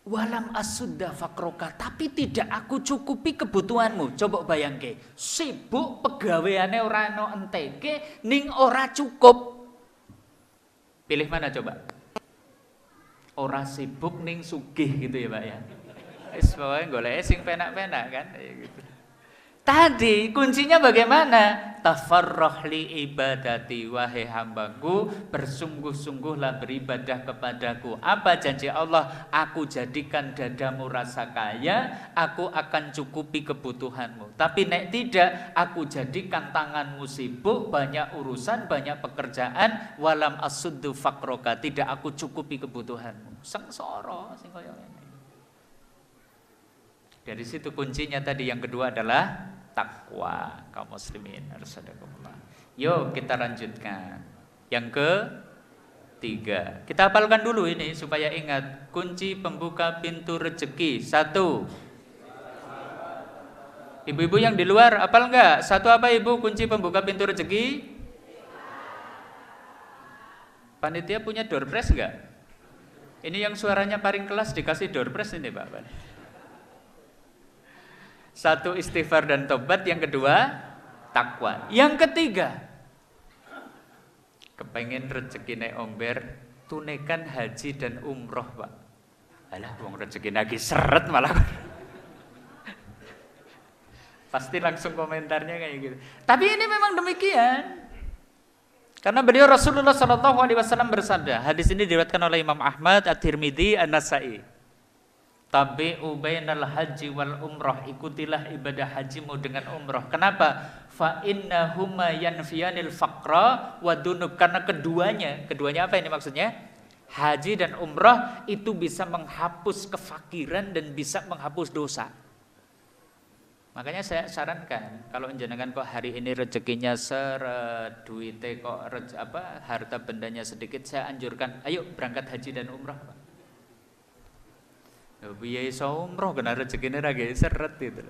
Walam asudda fakroka, tapi tidak aku cukupi kebutuhanmu. Coba bayangke, sibuk pegaweane ora ono enteke, ning ora cukup. Pilih mana coba? Ora sibuk ning sugih gitu ya Pak ya. Wis pokoke goleke sing penak-penak kan gitu. Tadi kuncinya bagaimana? Tafarrah li ibadati, wahai hambaku, bersungguh-sungguhlah beribadah kepadaku. Apa janji Allah? Aku jadikan dadamu rasa kaya, aku akan cukupi kebutuhanmu. Tapi nek tidak, aku jadikan tanganmu sibuk, banyak urusan, banyak pekerjaan, walam asuddu faqroka, tidak aku cukupi kebutuhanmu. Sengsara sing kaya ngene. Dari situ kuncinya tadi yang kedua adalah takwa. Kaum muslimin arsyadakumullah. Yuk kita lanjutkan. Yang ketiga, kita hafalkan dulu ini supaya ingat. Kunci pembuka pintu rezeki. Satu. Ibu-ibu yang di luar hafal enggak? Satu apa ibu kunci pembuka pintu rezeki? Panitia punya door prize enggak? Ini yang suaranya paling kelas dikasih door prize ini Pak. Satu, istighfar dan tobat. Yang kedua, takwa. Yang ketiga, kepengen rezekine omber, tunaikan haji dan umroh Pak. Alah, wong rezeki lagi seret malah. Pasti langsung komentarnya kayak gitu. Tapi ini memang demikian. Karena beliau Rasulullah SAW bersabda, hadis ini diriwayatkan oleh Imam Ahmad, At-Tirmidzi, An-Nasa'i. Tabi'u bainal haji wal umrah, ikutilah ibadah hajimu dengan umrah. Kenapa? Fa innahuma yanfiyanil faqra wa dunub, karena keduanya apa ini maksudnya? Haji dan umrah itu bisa menghapus kefakiran dan bisa menghapus dosa. Makanya saya sarankan, kalau jenengan kok hari ini rezekinya seret, duitnya kok harta bendanya sedikit, saya anjurkan ayo berangkat haji dan umrah Pak. Biaya umroh kena rezekine ra seret gitu.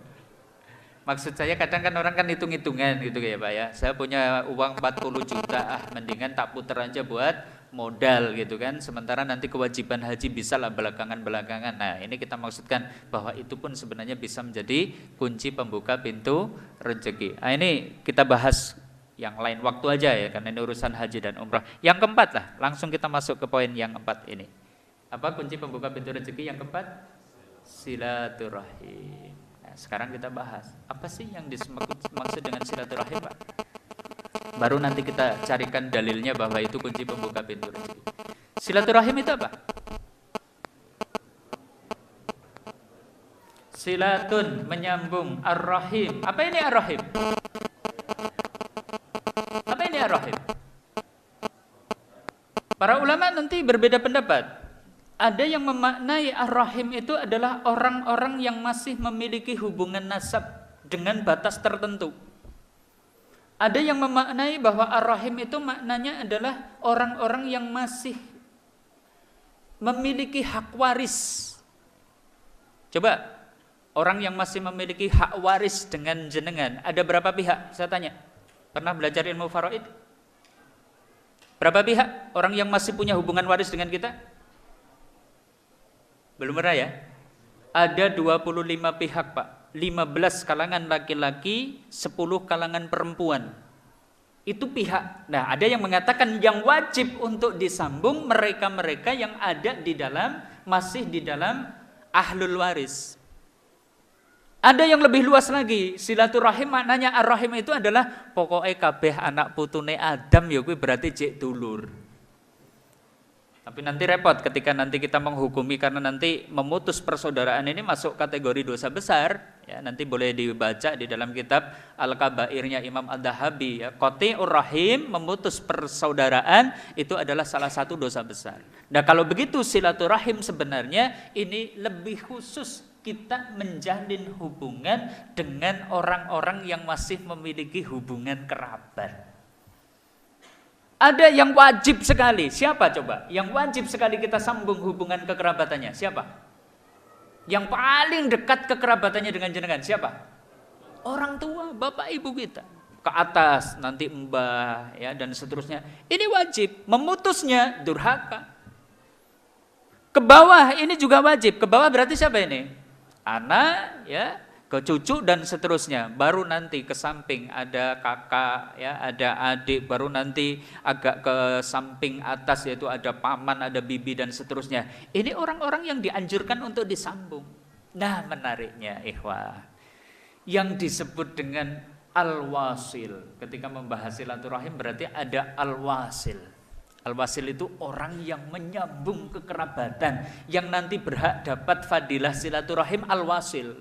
Maksud saya kadang kan orang kan hitung-hitungan gitu ya Pak ya. Saya punya uang 40 juta, mendingan tak puter aja buat modal gitu kan. Sementara nanti kewajiban haji bisa lah belakangan-belakangan. Nah, ini kita maksudkan bahwa itu pun sebenarnya bisa menjadi kunci pembuka pintu rezeki. Nah, ini kita bahas yang lain waktu aja ya, karena ini urusan haji dan umrah. Yang keempat lah, langsung kita masuk ke poin yang keempat ini. Apa kunci pembuka pintu rezeki yang keempat? Silaturahim. Nah, sekarang kita bahas apa sih yang dimaksud dengan silaturahim Pak? Baru nanti kita carikan dalilnya bahwa itu kunci pembuka pintu rezeki. Silaturahim itu apa? Silatun, menyambung, ar-rahim. Apa ini ar-rahim? Apa ini ar-rahim? Para ulama nanti berbeda pendapat. Ada yang memaknai ar-rahim itu adalah orang-orang yang masih memiliki hubungan nasab dengan batas tertentu. Ada yang memaknai bahwa ar-rahim itu maknanya adalah orang-orang yang masih memiliki hak waris. Coba, orang yang masih memiliki hak waris dengan jenengan, ada berapa pihak? Saya tanya. Pernah belajar ilmu faraid? Berapa pihak orang yang masih punya hubungan waris dengan kita? Belum pernah ya? Ada 25 pihak, Pak. 15 kalangan laki-laki, 10 kalangan perempuan. Itu pihak. Nah, ada yang mengatakan yang wajib untuk disambung mereka-mereka yang ada di dalam, masih di dalam ahlul waris. Ada yang lebih luas lagi. Silaturahim maknanya ar-rahim itu adalah pokoknya kabeh anak putune Adam ya kuwi berarti jek dulur. Tapi nanti repot ketika nanti kita menghukumi, karena nanti memutus persaudaraan ini masuk kategori dosa besar. Ya, nanti boleh dibaca di dalam kitab Al-Kabairnya Imam Ad-Dahabi. Ya, qati'ur rahim, memutus persaudaraan itu adalah salah satu dosa besar. Nah, kalau begitu silaturahim sebenarnya ini lebih khusus kita menjalin hubungan dengan orang-orang yang masih memiliki hubungan kerabat. Ada yang wajib sekali. Siapa coba? Yang wajib sekali kita sambung hubungan kekerabatannya. Siapa? Yang paling dekat kekerabatannya dengan jenengan. Siapa? Orang tua, bapak ibu kita. Ke atas, nanti mbah, ya, dan seterusnya. Ini wajib. Memutusnya durhaka. Ke bawah ini juga wajib. Ke bawah berarti siapa ini? Anak, ya, ke cucu dan seterusnya. Baru nanti ke samping ada kakak, ya, ada adik, baru nanti agak ke samping atas yaitu ada paman, ada bibi dan seterusnya. Ini orang-orang yang dianjurkan untuk disambung. Nah, menariknya ikhwah, yang disebut dengan al-wasil, ketika membahas silaturahim berarti ada al-wasil. Al-wasil itu orang yang menyambung kekerabatan, yang nanti berhak dapat fadilah silaturahim al-wasil.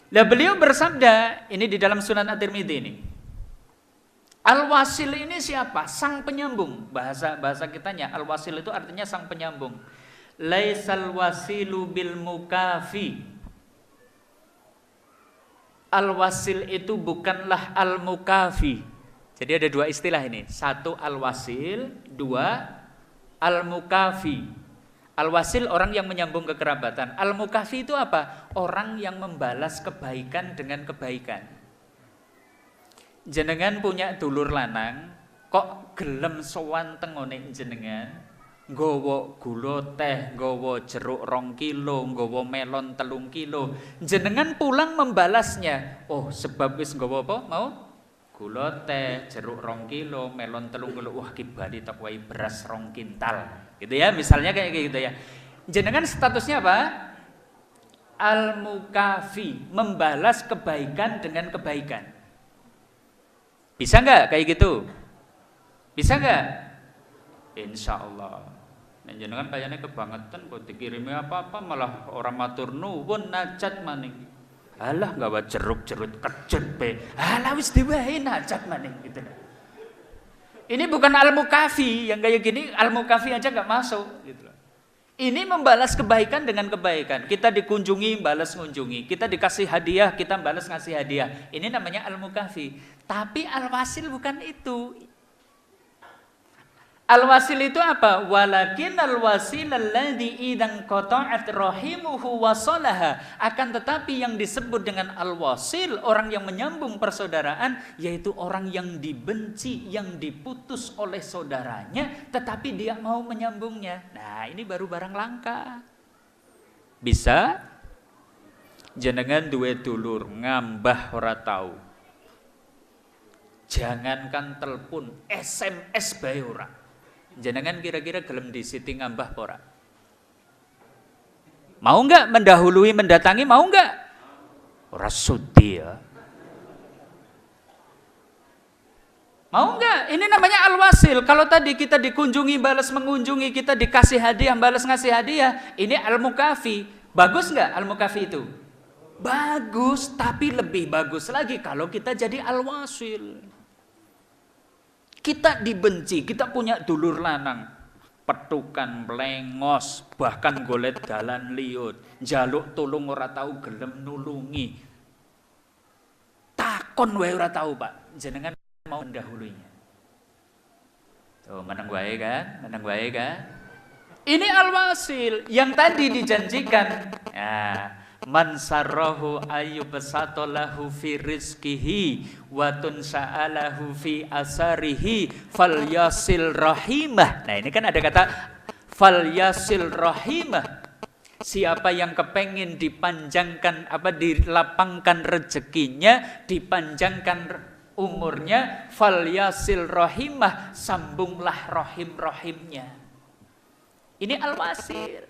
Nah, beliau bersabda, ini di dalam Sunan At-Tirmidzi ini. Al-wasil ini siapa? Sang penyambung. Bahasa kitanya, al-wasil itu artinya sang penyambung. Laisal wasilu bil mukafi. Al-wasil itu bukanlah al-mukafi. Jadi ada dua istilah ini. Satu al-wasil, dua al-mukafi. Al-wasil orang yang menyambung kekerabatan. Al-mukafi itu apa? Orang yang membalas kebaikan dengan kebaikan. Jenengan punya dulur lanang, kok gelem sowan tengone jenengan, nggawa gula teh, nggawa jeruk 2 kilo, nggawa melon 3 kilo. Jenengan pulang membalasnya. Oh, sebab wis nggawa apa? Mau? Gula teh, jeruk 2 kilo, melon 3 kilo. Wah, ki bali tak wae beras 2 kintal. Gitu ya, misalnya kayak gitu ya. Jenengan statusnya apa? Al-mukafi, membalas kebaikan dengan kebaikan. Bisa nggak kayak gitu? Bisa nggak? Insya Allah. Nah, jenengan kayaknya kebangetan, kok dikirimi apa-apa malah orang matur nuwun najat maning. Alah gawa jeruk-jeruk kecut be. Alah wis diwae najat maning gitu. Ini bukan al-mukafi, yang kayak gini al-mukafi aja nggak masuk gitu loh. Ini membalas kebaikan dengan kebaikan. Kita dikunjungi, balas ngunjungi. Kita dikasih hadiah, kita balas ngasih hadiah. Ini namanya al-mukafi. Tapi al-wasil bukan itu. Al-wasil itu apa? Walakin al-wasil alladhi idan qata'at rahimuhu wasalaha. Akan tetapi yang disebut dengan al-wasil, orang yang menyambung persaudaraan, yaitu orang yang dibenci, yang diputus oleh saudaranya, tetapi dia mau menyambungnya. Nah, ini baru barang langka. Bisa? Jenengan duwe dulur ngambah ora tau. Jangankan telepon, SMS bae ora. Jenengan kira-kira gelem disiti ngambah pora? Mau enggak mendahului mendatangi, mau enggak? Ora sudi ya. Mau enggak? Ini namanya al-wasil. Kalau tadi kita dikunjungi, balas mengunjungi, kita dikasih hadiah, balas ngasih hadiah, ini al-mukafi. Bagus enggak al-mukafi itu? Bagus, tapi lebih bagus lagi kalau kita jadi al-wasil. Kita dibenci, kita punya dulur lanang, petukan, melengos, bahkan golet dalan liut, jaluk tulung ora tahu gelem nulungi. Takut takon wae ora tahu, Pak. Jenengan mau mendahulunya. Tuh, menang wae kan? Ini al-wasil yang tadi dijanjikan. Ya, man sarrahu ayyubsata lahu fi rizqihi wa tunsa'alahu fi asarihi falyasil rahimah. Nah, ini kan ada kata falyasil rahimah. Siapa yang kepengen dipanjangkan dilapangkan rezekinya, dipanjangkan umurnya, falyasil rahimah, sambunglah rahim-rahimnya. Ini al-wasil.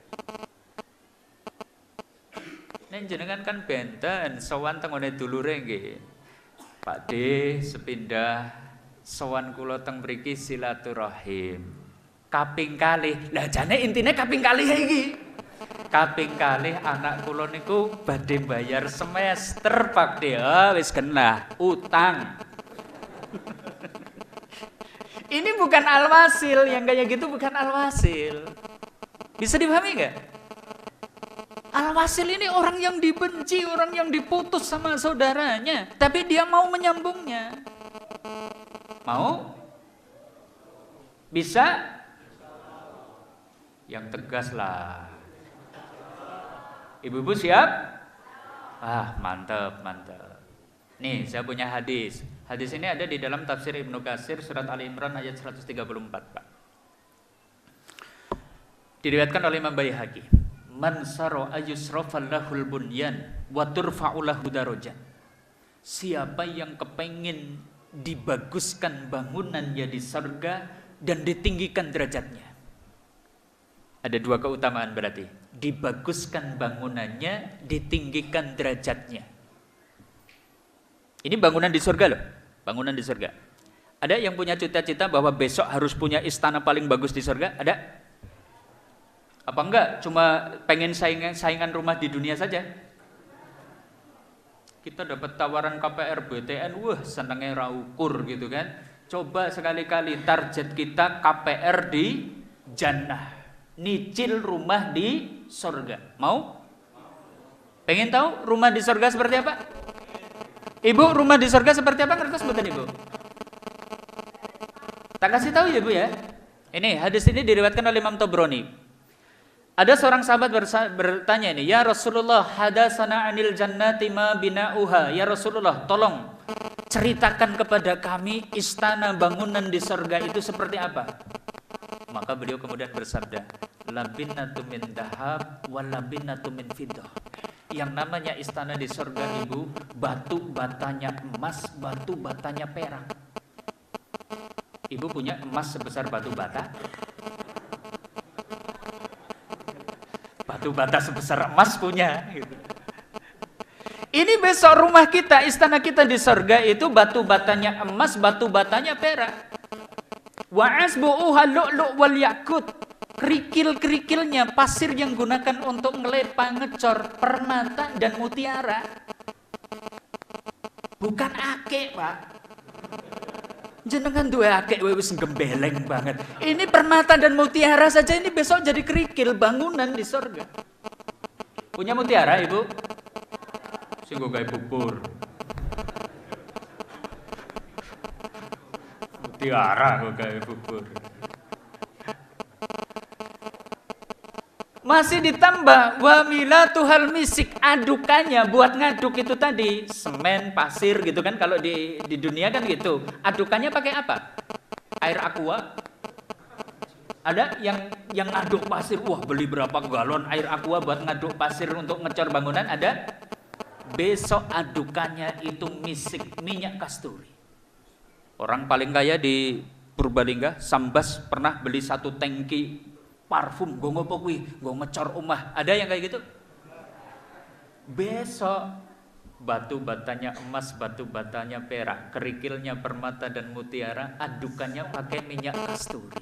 Nek jenengan kan benten sowan teng ngene dulure nggih. Pak D sepindah sowan kula teng mriki silaturahim. Kaping kalih. Lah jane intine kaping kalih iki. Kaping kalih anak kula niku badhe bayar semester, Pak D. Wis genah utang. Ini bukan al-wasil, yang kayak gitu bukan al-wasil. Bisa dipahami nggak? Al-wasil ini orang yang dibenci, orang yang diputus sama saudaranya, tapi dia mau menyambungnya. Mau? Bisa? Yang tegas lah. Ibu-ibu siap? Mantap. Nih, saya punya hadis. Hadis ini ada di dalam tafsir Ibnu Katsir surat Ali Imran ayat 134, Pak. Diriwayatkan oleh Imam Baihaqi. Man saro ayusrafal lahul bunyan wa turfa'u lahu darajat. Siapa yang kepengin dibaguskan bangunannya di surga dan ditinggikan derajatnya. Ada dua keutamaan berarti. Dibaguskan bangunannya, ditinggikan derajatnya. Ini bangunan di surga loh. Bangunan di surga. Ada yang punya cita-cita bahwa besok harus punya istana paling bagus di surga? Ada? Apa enggak? Cuma pengen saingan rumah di dunia saja? Kita dapat tawaran KPR BTN, wah senengnya raukur gitu kan. Coba sekali-kali target kita KPR di jannah. Nyicil rumah di surga. Mau? Pengen tahu rumah di surga seperti apa? Ibu, rumah di surga seperti apa? Ngertos mboten Ibu? Tak kasih tahu ya Bu ya. Ini hadis ini diriwayatkan oleh Imam Tabrani. Ada seorang sahabat bertanya ini, ya Rasulullah, hadasana anil jannati ma bina'uha. Ya Rasulullah, tolong ceritakan kepada kami istana bangunan di surga itu seperti apa. Maka beliau kemudian bersabda, labinnatu min dahab wa labinnatu min fiddah. Yang namanya istana di surga Ibu, batu batanya emas, batu batanya perak. Ibu punya emas sebesar batu bata? Batu bata sebesar emas punya gitu. Ini besok rumah kita, istana kita di surga itu batu batanya emas, batu batanya perak. Wa asbu'uha lu'lu' wal yakut. Kerikil-kerikilnya pasir yang gunakan untuk ngelepa, ngecor, permata dan mutiara. Bukan ake, Pak. Jenengan dua ake wis gembeleng banget. Ini permata dan mutiara saja ini besok jadi kerikil bangunan di surga. Punya mutiara, Ibu? Sing go gawe bubur. Mutiara go gawe bubur. Masih ditambah wa milatuhal misik, adukannya buat ngaduk itu tadi semen, pasir gitu kan, kalau di dunia kan gitu. Adukannya pakai apa? Air aqua. Ada yang ngaduk pasir, wah beli berapa galon air aqua buat ngaduk pasir untuk ngecor bangunan, ada? Besok adukannya itu misik, minyak kasturi. Orang paling kaya di Purbalingga, Sambas, pernah beli 1 tangki parfum, gue ngopo kuwi, gue ngecor omah. Ada yang kayak gitu? Besok batu batanya emas, batu batanya perak, kerikilnya permata dan mutiara, adukannya pakai minyak kasturi.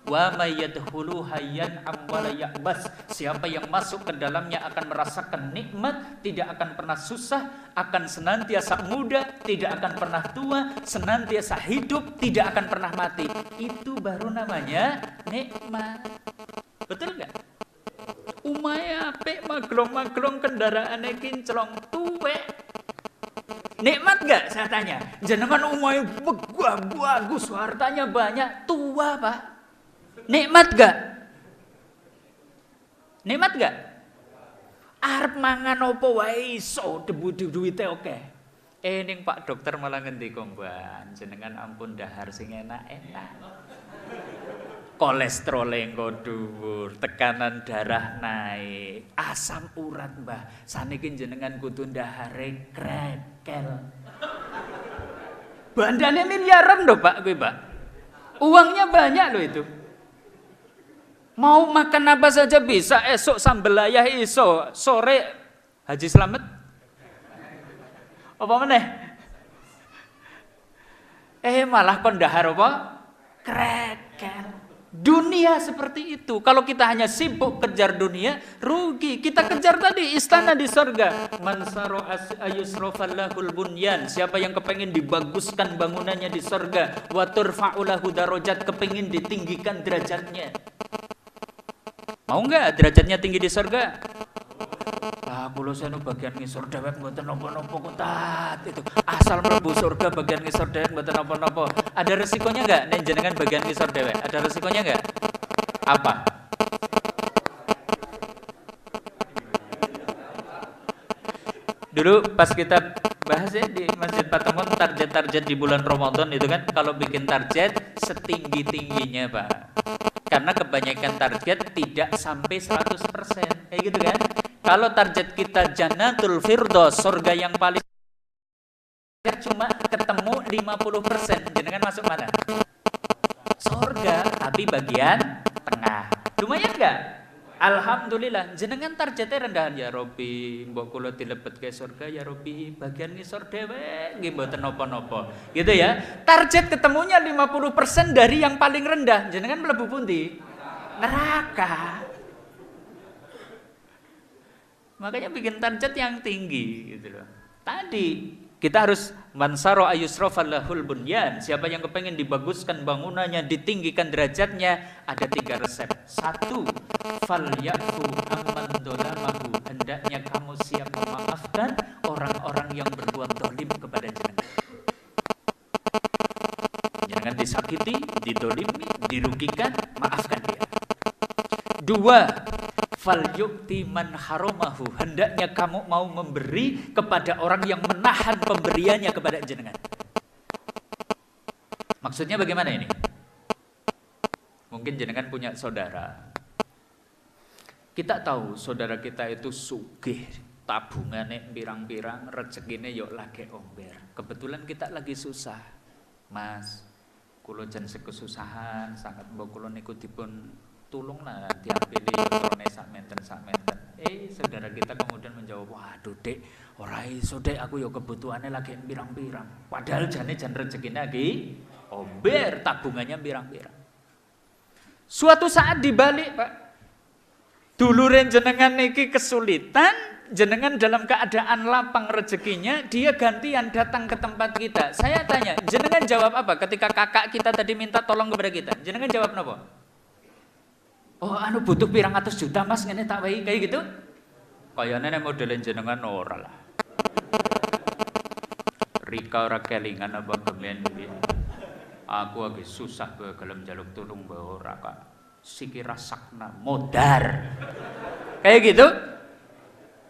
Wa may yadkhulu hayyan amwala ya'bas. Siapa yang masuk ke dalamnya akan merasakan nikmat, tidak akan pernah susah, akan senantiasa muda, tidak akan pernah tua, senantiasa hidup, tidak akan pernah mati. Itu baru namanya nikmat. Betul nggak? Umaya apik maglong-maglong kendaraane kinclong tuwek. Nikmat nggak? Saya tanya. Jenengan umumnya bagus, hartanya banyak, tua Pak. Nikmat nggak? Nikmat nggak? Arep mangan opo wae iso, duwite oke. Ning Pak dokter malah ngendika, "Mbak, jenengan ampun dahar sing enak-enak. Kolesterol engko dhuwur, tekanan darah naik, asam urat, Mbah. Saniki jenengan kudu ndahare krekel." Bandane miliaran lho Pak, kuwi Pak. Uangnya banyak loh itu. Mau makan apa saja bisa, esok sambel ayah iso, sore Haji Slamet. Apa meneh? Malah kon dahar apa? Krekel. Dunia seperti itu. Kalau kita hanya sibuk kejar dunia, rugi. Kita kejar tadi istana di surga. Mansaro ayusrofallahul bunyan. Siapa yang kepengin dibaguskan bangunannya di surga, wa turfa'ulahu darajat, kepengin ditinggikan derajatnya. Mau enggak derajatnya tinggi di surga? Kula senu bagian ngisor dhewek mboten napa-napa kok tat itu. Asal mlebu surga bagian ngisor dhewek mboten napa-napa. Ada resikonya enggak nek jenengan bagian ngisor dhewek? Ada resikonya enggak? Apa? Dulu pas kita bahas ya di Masjid Patemon target-target di bulan Ramadan itu kan, kalau bikin target setinggi-tingginya Pak. Karena kebanyakan target tidak sampai 100%. Kayak gitu kan? Kalau target kita Jannatul Firdaus, surga yang paling, cuma ketemu 50%. Jangan masuk mana? Surga, tapi bagian tengah. Lumayan enggak? Alhamdulillah. Jenengan targetnya rendahan ya Robi, mbok kula dilebet ke surga ya Robi, bagian ngisor dhewe nggih mboten napa-napa. Gitu ya. Target ketemunya 50% dari yang paling rendah. Jenengan mlebu pundi? Neraka. Makanya bikin target yang tinggi gitu loh. Tadi kita harus mansaro ayusrofallahul bunyan. Siapa yang kepengen dibaguskan bangunannya, ditinggikan derajatnya, ada 3 resep. 1, falyafu amman dolamahu. Hendaknya kamu siap memaafkan orang-orang yang berbuat dolim kepada jenengan. Jangan disakiti, didolimi, dirugikan, maafkan dia. 2, falyukti man haramahu. Hendaknya kamu mau memberi kepada orang yang menahan pemberiannya kepada jenengan. Maksudnya bagaimana ini? Mungkin jenengan punya saudara. Kita tahu saudara kita itu sugih, tabungannya pirang-pirang, rezekine yo lagi omber. Kebetulan kita lagi susah. Mas, kula jan kesusahan sangat, mbok kula niku dipun tulunglah diambil elektronik sakmenten. Saudara kita kemudian menjawab, waduh dek, ora iso dek, aku yo kebutuhannya lagi pirang-pirang. Padahal jan rezekine lagi omber, tabungannya pirang-pirang. Suatu saat dibalik Pak, duluren jenengan niki kesulitan, jenengan dalam keadaan lapang rezekinya, dia gantian datang ke tempat kita. Saya tanya, jenengan jawab apa ketika kakak kita tadi minta tolong kepada kita? Jenengan jawab apa? Oh, butuh pirang atus juta Mas, ngene tak wae kayak gitu. Kayane nek modelen jenengan ora lah. Rika ora kelingan apa kemen iki. Aku lagi susah bae gelem njaluk tulung bae ora kok. Sikira sakna modar. Kayak gitu?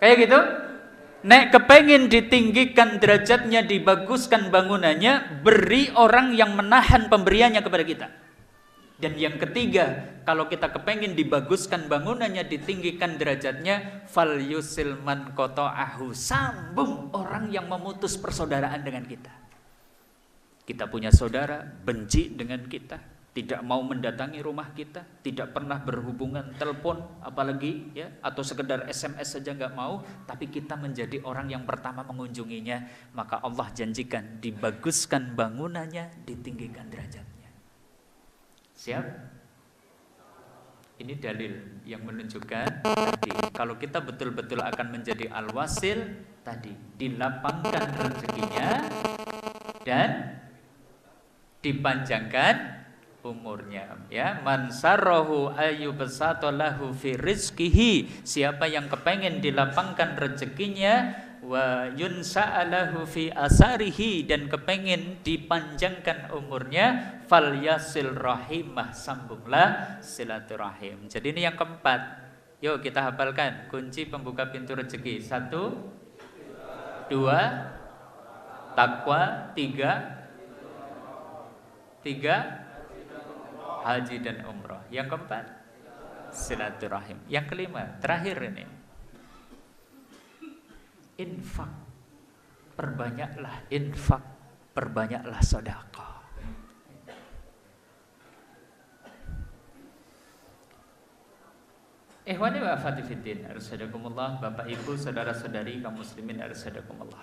Kayak gitu? Nek kepengin ditinggikan derajatnya, dibaguskan bangunannya, beri orang yang menahan pemberiannya kepada kita. Dan yang ketiga, kalau kita kepengin dibaguskan bangunannya, ditinggikan derajatnya, fal yusil man qata'ahu, sambung orang yang memutus persaudaraan dengan kita. Kita punya saudara benci dengan kita, tidak mau mendatangi rumah kita, tidak pernah berhubungan telepon, apalagi ya, atau sekedar SMS saja nggak mau, tapi kita menjadi orang yang pertama mengunjunginya, maka Allah janjikan dibaguskan bangunannya, ditinggikan derajatnya. Siap? Ini dalil yang menunjukkan tadi, kalau kita betul-betul akan menjadi al-wasil, tadi dilapangkan rezekinya dan dipanjangkan umurnya, ya. Man sarrahu ayyubsata lahu fi rizqihi. Siapa yang kepengen dilapangkan rezekinya, wa yunsa'alahu fi asarihi, dan kepengen dipanjangkan umurnya, fal yasil rahimah, sambunglah silaturahim. Jadi ini yang keempat. Yuk kita hafalkan kunci pembuka pintu rezeki. 1, 2, takwa. 3, haji dan umroh. Yang keempat, silaturahim. Yang kelima, terakhir ini, infak. Perbanyaklah infak, perbanyaklah sedekah. Ikhwani wa akhwati fiddin, arsadakumullah, Bapak Ibu, saudara-saudari kaum muslimin, arsadakumullah.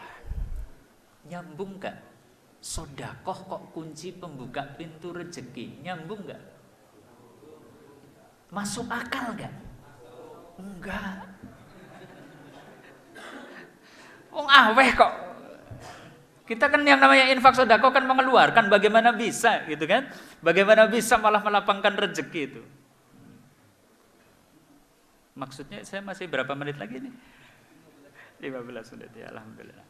Nyambung gak? Sedekah kok kunci pembuka pintu rezeki. Nyambung gak? Masuk akal gak? Enggak. Wong aweh kok. Kita kan yang namanya infak sedekah kan mengeluarkan, bagaimana bisa gitu kan? Bagaimana bisa malah melapangkan rezeki itu? Maksudnya saya masih berapa menit lagi nih? 15 menit ya, alhamdulillah.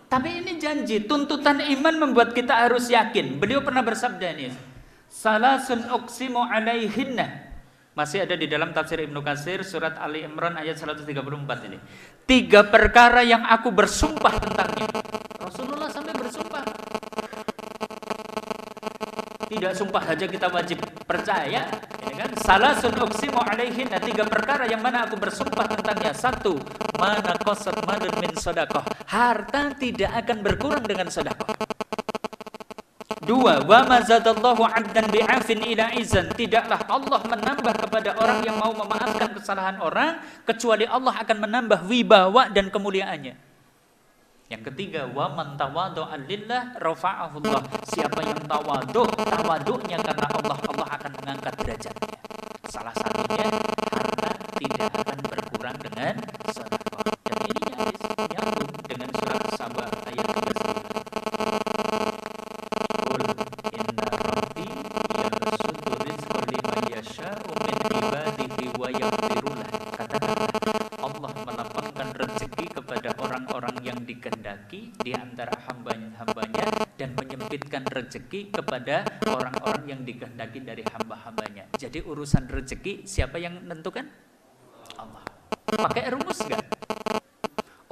Tapi ini janji, tuntutan iman membuat kita harus yakin. Beliau pernah bersabda ini, salasun uqsimu alaihinna. Masih ada di dalam tafsir Ibnu Katsir surat Ali Imran ayat 134 ini. 3 perkara yang aku bersumpah tentangnya. Rasulullah sampai bersumpah. Tidak sumpah saja kita wajib percaya, ini kan? Salasun uqsimu alaihinna, 3 perkara yang mana aku bersumpah tentangnya. 1, mana qasat malun min sedekah. Harta tidak akan berkurang dengan sedekah. 2, wa mazadallahu 'abdan bi'afin ila izan. Tidaklah Allah menambah kepada orang yang mau memaafkan kesalahan orang kecuali Allah akan menambah wibawa dan kemuliaannya. Yang ketiga, wa man tawadhu'a lillah rafa'ahu Allah. Siapa yang tawadhu'nya karena Allah, Allah akan mengangkat derajatnya. Salah satunya, harta tidak akan berkurang dengan sedekah. Dan ini nyambung dengan surat Saba ayat 39. Qul inna rabbi yarzuqu rizqa liman yasha'u min ibadihi wa yaqdiru lah. Katakanlah, Allah melapangkan rezeki kepada orang-orang yang dikehendaki di antara hamba-hambanya, dan menyempitkan rezeki kepada orang-orang yang dikehendaki dari hamba-hambanya. Jadi urusan rezeki siapa yang menentukan? Allah. Pakai rumus gak?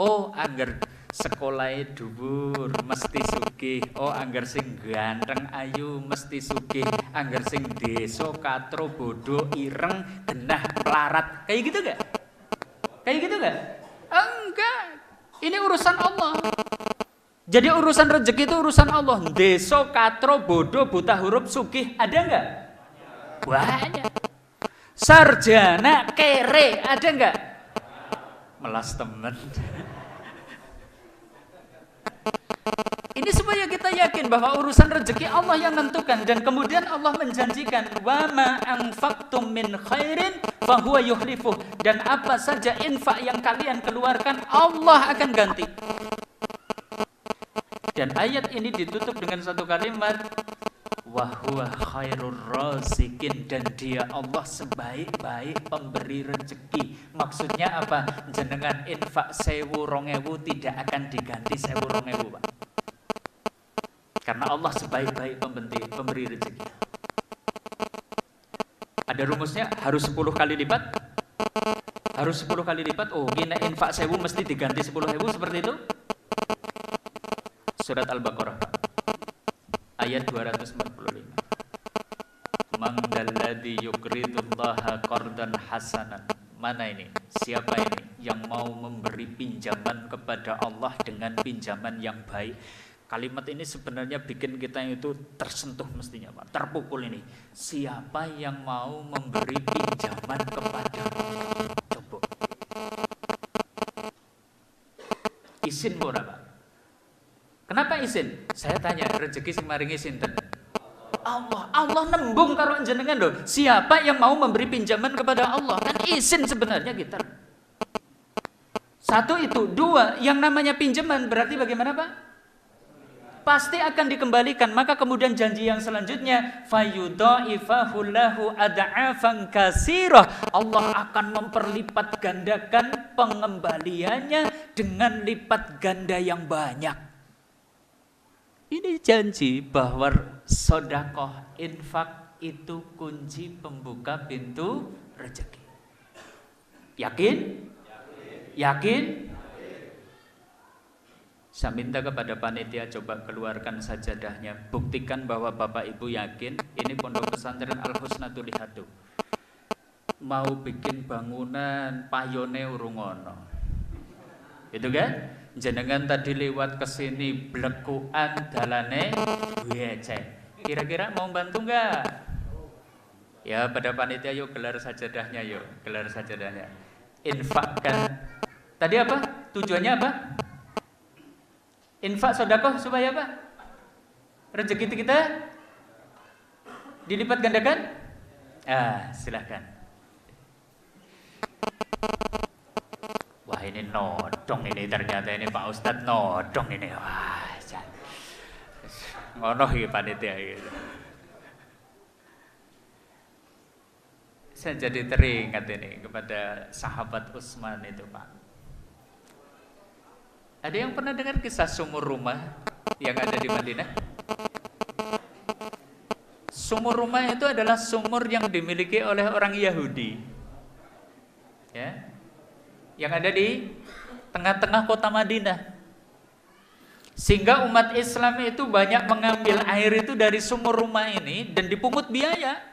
Oh, anggar sekolahnya dhuwur mesti sugih. Oh, anggar sing ganteng ayu mesti sugih. Anggar sing deso katro bodoh ireng genah pelarat. Kayak gitu gak? Kayak gitu gak? Enggak. Ini urusan Allah. Jadi urusan rezeki itu urusan Allah. Deso katro bodoh buta huruf sugih ada enggak? Banyak. Sarjana kere ada enggak? Melas temen. Ini supaya kita yakin bahwa urusan rezeki Allah yang menentukan, dan kemudian Allah menjanjikan wa ma anfaqtum min khairin fa huwa yukhlifuh, dan apa saja infak yang kalian keluarkan Allah akan ganti. Dan ayat ini ditutup dengan satu kalimat, wa huwa khairur razikin, dan dia Allah sebaik-baik pemberi rezeki. Maksudnya apa? Jenengan infak 1000 2000 tidak akan diganti 1000 2000, Pak. Karena Allah sebaik-baik pemberi rezeki. Ada rumusnya, harus 10 kali lipat. Harus 10 kali lipat. Oh, gini infak 1000 mesti diganti 10.000, seperti itu. Surat Al-Baqarah ayat 245. Man dalladzi yuqridullaha qardan hasanan. Mana ini? Siapa ini yang mau memberi pinjaman kepada Allah dengan pinjaman yang baik? Kalimat ini sebenarnya bikin kita itu tersentuh mestinya, Pak. Terpukul ini. Siapa yang mau memberi pinjaman kepada Allah? Coba. Izin ora, Pak? Kenapa izin? Saya tanya, rezeki sing maringi sinten? Allah. Allah nembung karo jenengan loh. Siapa yang mau memberi pinjaman kepada Allah? Kan izin sebenarnya kita. 1 itu. 2, yang namanya pinjaman berarti bagaimana, Pak? pasti akan dikembalikan. Maka kemudian janji yang selanjutnya, fayudha'ifahu lahu ad'afan katsirah. Allah akan memperlipat gandakan pengembaliannya dengan lipat ganda yang banyak. Ini janji bahwa sedekah, infak itu kunci pembuka pintu rezeki. Yakin? Yakin? Saya minta kepada panitia coba keluarkan sajadahnya, buktikan bahwa Bapak Ibu yakin ini Pondok Pesantren Al-Husnatul Ihadu. Mau bikin bangunan payone urung ono. Itu kan? Jenengan tadi lewat ke sini blekuan dalane becek. Kira-kira mau bantu enggak? Ya, pada panitia yuk gelar sajadahnya yuk, gelar sajadahnya. Infakkan. Tadi apa? Tujuannya apa? Infak sedekah supaya apa? Rezeki kita dilipat gandakan? Silakan. Wah, ini nodong ini ternyata ini Pak Ustadz nodong ini. Wah, ngono iki panitia gitu. Saya jadi teringat ini kepada sahabat Utsman itu, Pak. Ada yang pernah dengar kisah sumur rumah yang ada di Madinah? Sumur rumah itu adalah sumur yang dimiliki oleh orang Yahudi, ya, yang ada di tengah-tengah kota Madinah. Sehingga umat Islam itu banyak mengambil air itu dari sumur rumah ini dan dipungut biaya.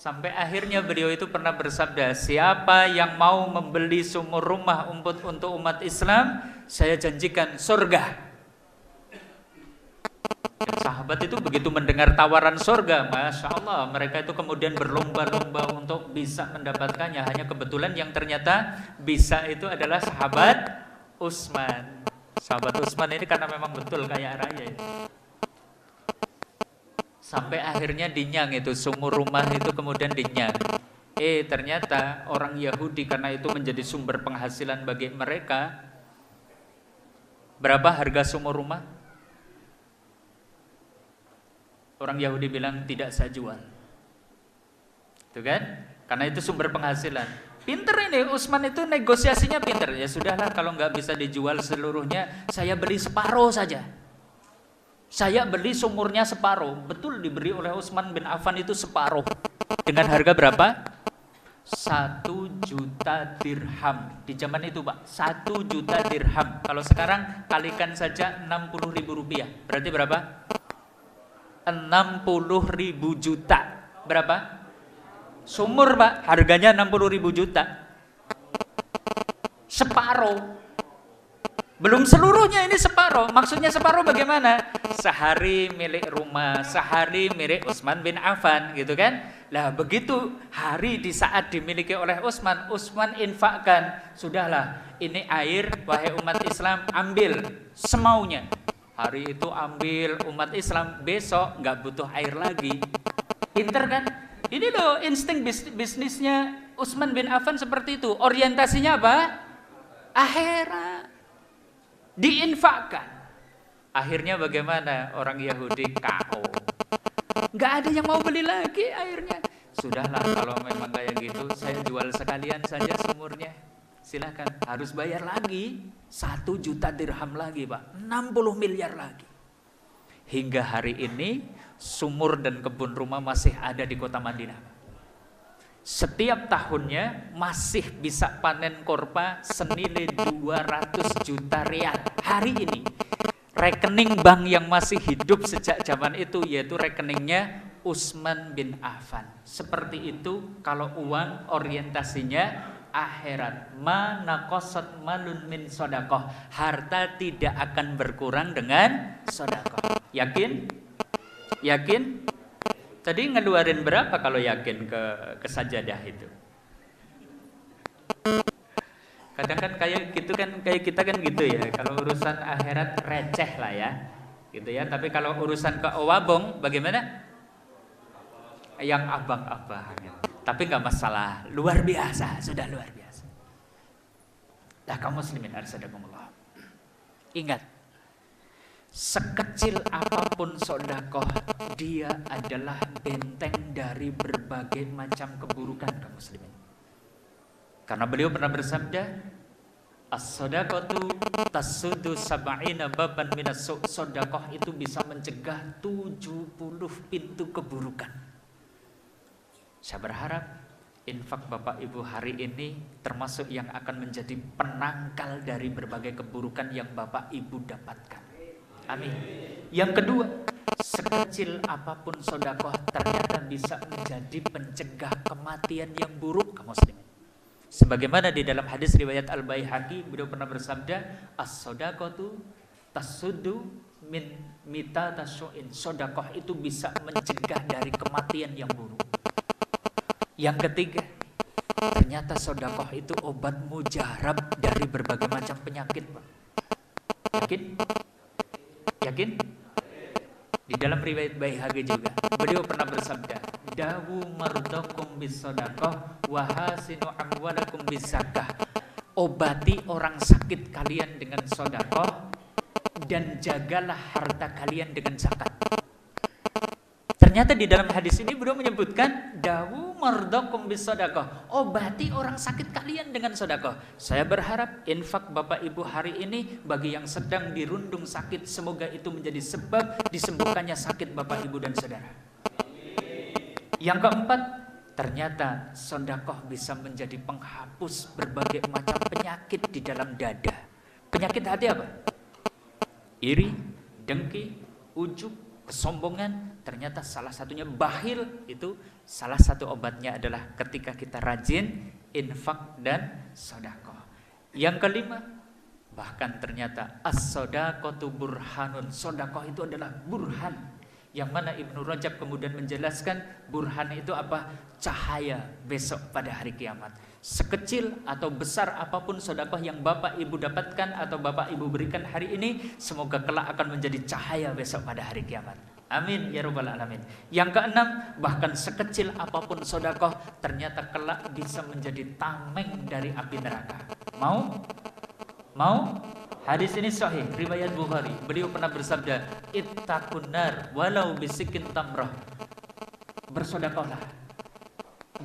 Sampai akhirnya beliau itu pernah bersabda, siapa yang mau membeli sumur rumah untuk umat Islam, saya janjikan surga. Dan sahabat itu begitu mendengar tawaran surga, Masya Allah, mereka itu kemudian berlomba-lomba untuk bisa mendapatkannya. Hanya kebetulan yang ternyata bisa itu adalah sahabat Utsman. Sahabat Utsman ini karena memang betul kaya raya itu. Sampai akhirnya dinyang itu sumur rumah itu kemudian dinyang. Ternyata orang Yahudi karena itu menjadi sumber penghasilan bagi mereka. Berapa harga sumur rumah? Orang Yahudi bilang tidak saya jual. Itu kan? Karena itu sumber penghasilan. Pinter ini Utsman itu negosiasinya pinter. Ya sudahlah kalau nggak bisa dijual seluruhnya, saya beli separuh saja. Saya beli sumurnya separuh. Betul diberi oleh Utsman bin Affan itu separuh. Dengan harga berapa? 1 juta dirham. Di zaman itu Pak, 1 juta dirham. Kalau sekarang kalikan saja 60.000 rupiah. Berarti berapa? 60.000 juta. Berapa? Sumur Pak, harganya 60.000 juta. Separuh. Belum seluruhnya, ini separuh. Maksudnya separuh bagaimana? Sehari milik rumah, sehari milik Utsman bin Affan, gitu kan? Lah begitu hari di saat dimiliki oleh Utsman, Utsman infakkan. Sudahlah, ini air, wahai umat Islam, ambil semaunya. Hari itu ambil umat Islam, besok nggak butuh air lagi. Pinter kan? Ini loh insting bisnisnya Utsman bin Affan seperti itu. Orientasinya apa? Akhirat. Diinfakkan. Akhirnya bagaimana? Orang Yahudi KO. Nggak ada yang mau beli lagi airnya. Sudahlah kalau memang kayak gitu, saya jual sekalian saja sumurnya. Silahkan. Harus bayar lagi 1 juta dirham lagi Pak. 60 miliar lagi. Hingga hari ini sumur dan kebun rumah masih ada di kota Madinah. Setiap tahunnya masih bisa panen korma senilai 200 juta rial. Hari ini rekening bank yang masih hidup sejak zaman itu yaitu rekeningnya Utsman bin Affan. Seperti itu kalau uang orientasinya akhirat. Ma naqasat malun min shadaqah. Harta tidak akan berkurang dengan sedekah. Yakin? Yakin? Tadi ngeluarin berapa kalau yakin ke sajadah itu? Kadang kan kayak gitu kan, kayak kita kan gitu ya. Kalau urusan akhirat receh lah ya, gitu ya. Tapi kalau urusan kewabong bagaimana? Yang abang-abang. Tapi nggak masalah, luar biasa, sudah luar biasa. Nah kaum muslimin arsyadakumullah. Ingat, sekecil apapun sedekah, dia adalah benteng dari berbagai macam keburukan kaum muslimin. Karena beliau pernah bersabda, as-shadaqatu tasuddu sab'ina baban minas su'. Sedekah itu bisa mencegah 70 pintu keburukan. Saya berharap infak Bapak Ibu hari ini termasuk yang akan menjadi penangkal dari berbagai keburukan yang Bapak Ibu dapatkan. Amin. Yang kedua, sekecil apapun sedekah ternyata bisa menjadi pencegah kematian yang buruk kaum muslimin. Sebagaimana di dalam hadis riwayat Al-Baihaqi, beliau pernah bersabda, as-shadaqatu tasuddu min mitatasyu'in. Sedekah itu bisa mencegah dari kematian yang buruk. Yang ketiga, ternyata sedekah itu obat mujarab dari berbagai macam penyakit, Pak. Yakin? Yakin? Di dalam riwayat Baihaqi juga, beliau pernah bersabda, dawu mardakum bisadaqah wa hasinu amwalakum bizakah. Obati orang sakit kalian dengan sedekah dan jagalah harta kalian dengan zakat. Ternyata di dalam hadis ini beliau menyebutkan dawu mardakum bisadaqah, obati orang sakit kalian dengan sedekah. Saya berharap infak Bapak Ibu hari ini bagi yang sedang dirundung sakit, semoga itu menjadi sebab disembuhkannya sakit Bapak Ibu dan saudara. Yang keempat, ternyata sedekah bisa menjadi penghapus berbagai macam penyakit di dalam dada. Penyakit hati apa? Iri, dengki, ujub, kesombongan. Ternyata salah satunya bakhil. Itu salah satu obatnya adalah ketika kita rajin infak dan sedekah. Yang kelima, bahkan ternyata as-shadaqatu burhanun. Sedekah itu adalah burhan, yang mana Ibnu Rajab kemudian menjelaskan burhan itu apa? Cahaya besok pada hari kiamat. Sekecil atau besar apapun sedekah yang Bapak Ibu dapatkan atau Bapak Ibu berikan hari ini, semoga kelak akan menjadi cahaya besok pada hari kiamat. Amin ya rabbal alamin. Yang keenam, bahkan sekecil apapun sedekah ternyata kelak bisa menjadi tameng dari api neraka. Mau? Mau? Hadis ini sahih, riwayat Bukhari. Beliau pernah bersabda, ittaqun nar walau bisikin tamrah. Bersedekahlah,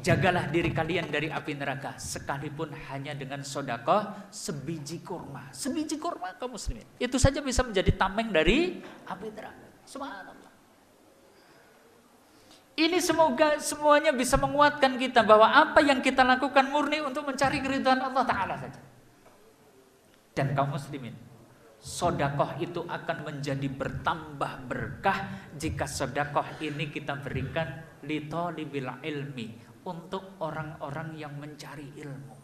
jagalah diri kalian dari api neraka, sekalipun hanya dengan sedekah sebiji kurma. Sebiji kurma kaum muslimin, itu saja bisa menjadi tameng dari api neraka. Subhanallah. Ini semoga semuanya bisa menguatkan kita bahwa apa yang kita lakukan murni untuk mencari keridhaan Allah Ta'ala saja. Dan kaum muslimin, sedekah itu akan menjadi bertambah berkah jika sedekah ini kita berikan li thalibil ilmi, untuk orang-orang yang mencari ilmu.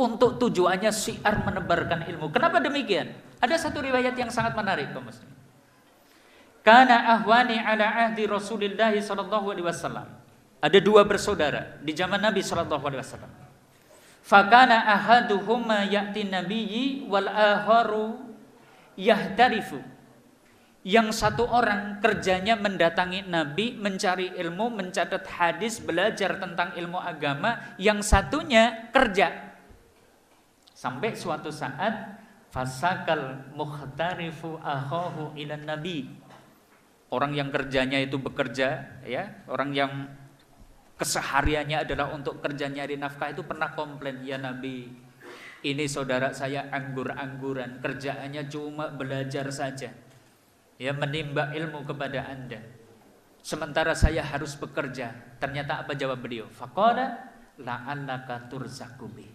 Untuk tujuannya syiar menebarkan ilmu. Kenapa demikian? Ada satu riwayat yang sangat menarik kaum muslimin. Kana ahwani ala ahdi Rasulillah sallallahu alaihi wasallam. Ada dua bersaudara di zaman Nabi sallallahu alaihi wasallam. Fakana ahaduhuma ya'ti nabiyyi wal akharu yahtarifu. Yang satu orang kerjanya mendatangi Nabi, mencari ilmu, mencatat hadis, belajar tentang ilmu agama. Yang satunya kerja. Sampai suatu saat fasakal muhtarifu akhahu ila nabi. Orang yang kerjanya itu bekerja, ya, orang yang kesehariannya adalah untuk kerja nyari nafkah itu pernah komplain, ya Nabi, ini saudara saya anggur-angguran, kerjaannya cuma belajar saja, ya, menimba ilmu kepada Anda, sementara saya harus bekerja. Ternyata apa jawab beliau? Faqala la'allaka turzaku bi.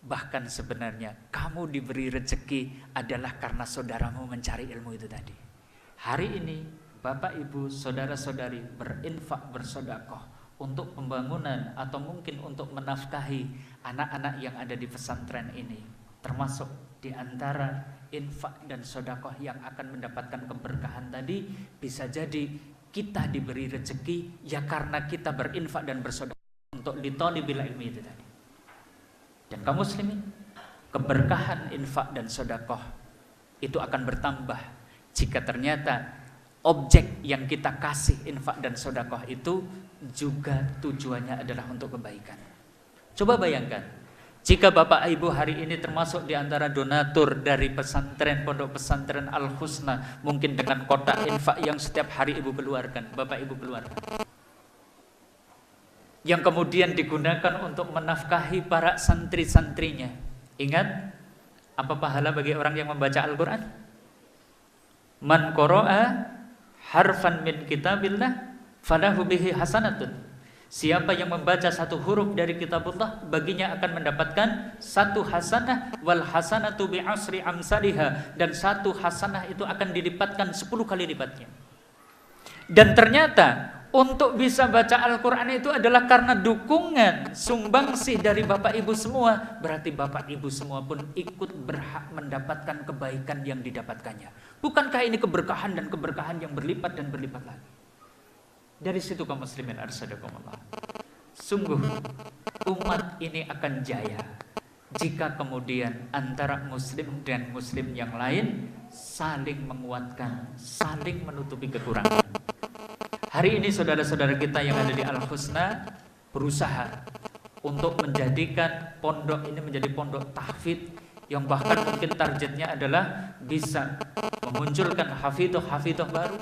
Bahkan sebenarnya kamu diberi rezeki adalah karena saudaramu mencari ilmu itu tadi. Hari ini Bapak Ibu, saudara-saudari berinfak, bersedekah untuk pembangunan atau mungkin untuk menafkahi anak-anak yang ada di pesantren ini. Termasuk di antara infak dan sedekah yang akan mendapatkan keberkahan tadi, bisa jadi kita diberi rezeki ya karena kita berinfak dan bersedekah untuk litolibil ilmi itu tadi. Dan kaum muslimin, keberkahan infak dan sedekah itu akan bertambah jika ternyata objek yang kita kasih infak dan sedekah itu juga tujuannya adalah untuk kebaikan. Coba bayangkan, Jika Bapak Ibu hari ini termasuk di antara donatur dari pesantren, pondok pesantren Al-Husna, mungkin dengan kotak infak yang setiap hari Ibu keluarkan, Bapak Ibu keluarkan, yang kemudian digunakan untuk menafkahi para santri-santrinya. Ingat, apa pahala bagi orang yang membaca Al-Quran? Man qara'a harfan min kitabillah falahu bihi hasanatun. Siapa yang membaca satu huruf dari kitabullah, baginya akan mendapatkan satu hasanah, wal hasanatu bi asri amsalihha, dan satu hasanah itu akan dilipatkan 10 kali lipatnya. Dan ternyata untuk bisa baca Al-Quran itu adalah karena dukungan, sumbangsih dari Bapak Ibu semua. Berarti Bapak Ibu semua pun ikut berhak mendapatkan kebaikan yang didapatkannya. Bukankah ini keberkahan dan keberkahan yang berlipat dan berlipat lagi? Dari situ kaum muslimin arsadakumullah, sungguh umat ini akan jaya jika kemudian antara muslim dan muslim yang lain saling menguatkan, saling menutupi kekurangan. Hari ini saudara-saudara kita yang ada di Al-Husna berusaha untuk menjadikan pondok ini menjadi pondok tahfidz, yang bahkan mungkin targetnya adalah bisa memunculkan hafidh-hafidh baru.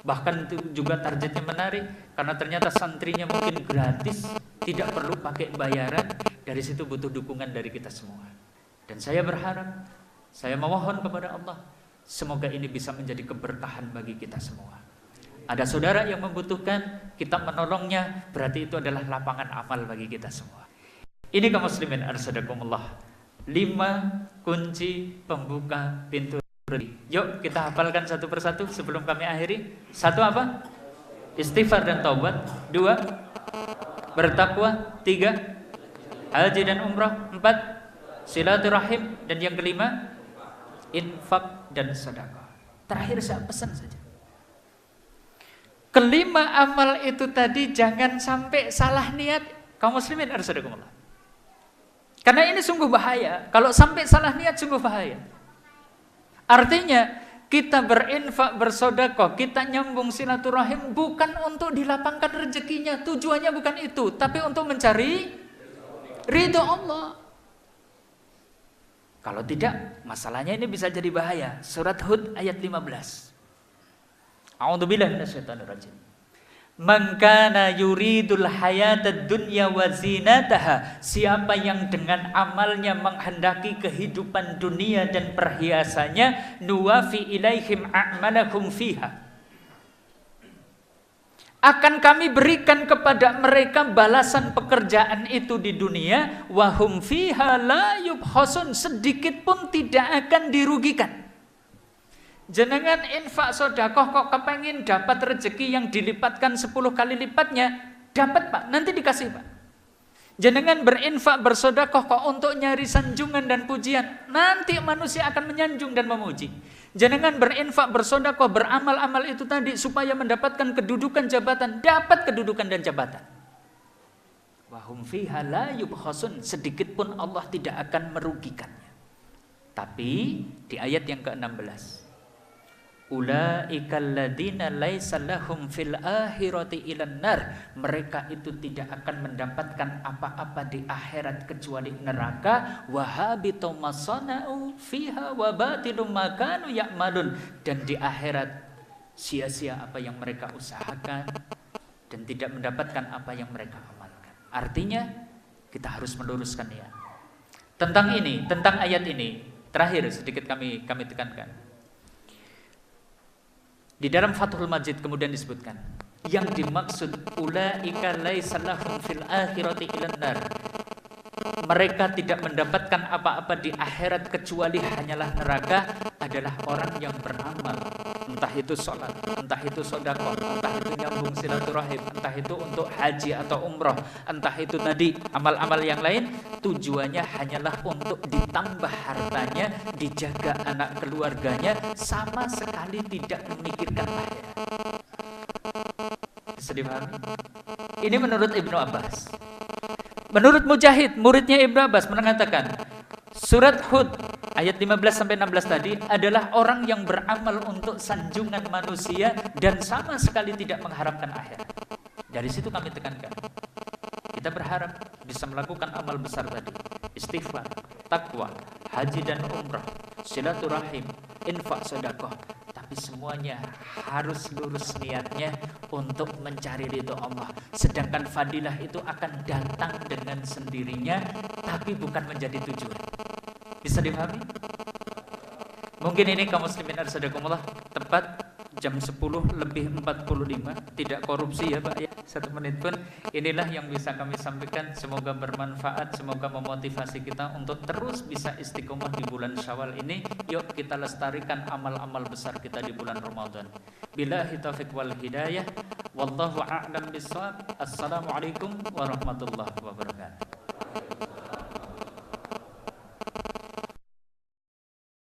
Bahkan itu juga targetnya menarik, karena ternyata santrinya mungkin gratis, tidak perlu pakai bayaran. Dari situ butuh dukungan dari kita semua. Dan saya berharap, saya memohon kepada Allah, semoga ini bisa menjadi keberkahan bagi kita semua. Ada saudara yang membutuhkan, kita menolongnya, berarti itu adalah lapangan amal bagi kita semua. Ini kaum muslimin arsadakumullah, 5 kunci pembuka pintu. Yuk kita hafalkan satu persatu sebelum kami akhiri. 1 apa? Istighfar dan taubat. 2, bertakwa. 3, haji dan umrah. 4, silaturahim. Dan yang kelima, infak dan sedekah. Terakhir saya pesan saja, kelima amal itu tadi jangan sampai salah niat. Kaum muslimin arsadakumullah, karena ini sungguh bahaya. Kalau sampai salah niat sungguh bahaya. Artinya kita berinfak, bersedekah, kita nyambung silaturahim bukan untuk dilapangkan rezekinya, tujuannya bukan itu, tapi untuk mencari ridho Allah. Kalau tidak, masalahnya ini bisa jadi bahaya. Surat Hud ayat 15. A'udzubillahi minasyaitonirrajim. Man kana yuridul hayatad dunya wa zinataha, siapa yang dengan amalnya menghendaki kehidupan dunia dan perhiasannya, nuwafi ilaihim a'malahum fiha, akan kami berikan kepada mereka balasan pekerjaan itu di dunia, wahum fiha la yubkhasun, sedikit pun tidak akan dirugikan. Jenengan infak sedekah kok kepengen dapat rezeki yang dilipatkan 10 kali lipatnya, dapat Pak, nanti dikasih Pak. Jenengan berinfak bersedekah kok untuk nyari sanjungan dan pujian, nanti manusia akan menyanjung dan memuji. Jenengan berinfak bersedekah, beramal-amal itu tadi supaya mendapatkan kedudukan jabatan, dapat kedudukan dan jabatan. Wahum fiha la yubkhasun, sedikit pun Allah tidak akan merugikannya. Tapi di ayat yang ke-16, ulaikal ladzina laisa lahum fil akhirati ilan nar, mereka itu tidak akan mendapatkan apa-apa di akhirat kecuali neraka. Wahabitu masana'u fiha wa batilum ma kanu ya'malun, dan di akhirat sia-sia apa yang mereka usahakan dan tidak mendapatkan apa yang mereka amalkan. Artinya kita harus meluruskan ya tentang ini, tentang ayat ini. Terakhir sedikit kami tekankan. Di dalam Fathul Majid kemudian disebutkan, yang dimaksud ulaika laisa lahum fil akhirati ilan nar, mereka tidak mendapatkan apa-apa di akhirat kecuali hanyalah neraka, adalah orang yang beramal, entah itu sholat, entah itu sedekah, entah itu nyambung silaturahim, entah itu untuk haji atau umroh, entah itu tadi amal-amal yang lain, tujuannya hanyalah untuk ditambah hartanya, dijaga anak keluarganya, sama sekali tidak memikirkan akhirat. Bisa dipahami? Ini menurut Ibnu Abbas. Menurut Mujahid, muridnya Ibnu Abbas, mengatakan surat Hud ayat 15-16 tadi adalah orang yang beramal untuk sanjungan manusia dan sama sekali tidak mengharapkan akhirat. Dari situ kami tekankan, kita berharap bisa melakukan amal besar tadi, istighfar, takwa, haji dan umrah, silaturahim, infak, sedekah. Tapi semuanya harus lurus niatnya untuk mencari ridho Allah. Sedangkan fadilah itu akan datang dengan sendirinya, tapi bukan menjadi tujuan. Bisa dipahami? Mungkin ini kaum muslimin arsaдаkumullah tepat jam 10 lebih 45, tidak korupsi ya Pak ya, 1 menit pun. Inilah yang bisa kami sampaikan, semoga bermanfaat, semoga memotivasi kita untuk terus bisa istiqomah di bulan Syawal ini. Yuk kita lestarikan amal-amal besar kita di bulan Ramadan. Billahi taufiq wal hidayah, wallahu a'lam bishawab. Assalamualaikum warahmatullahi wabarakatuh.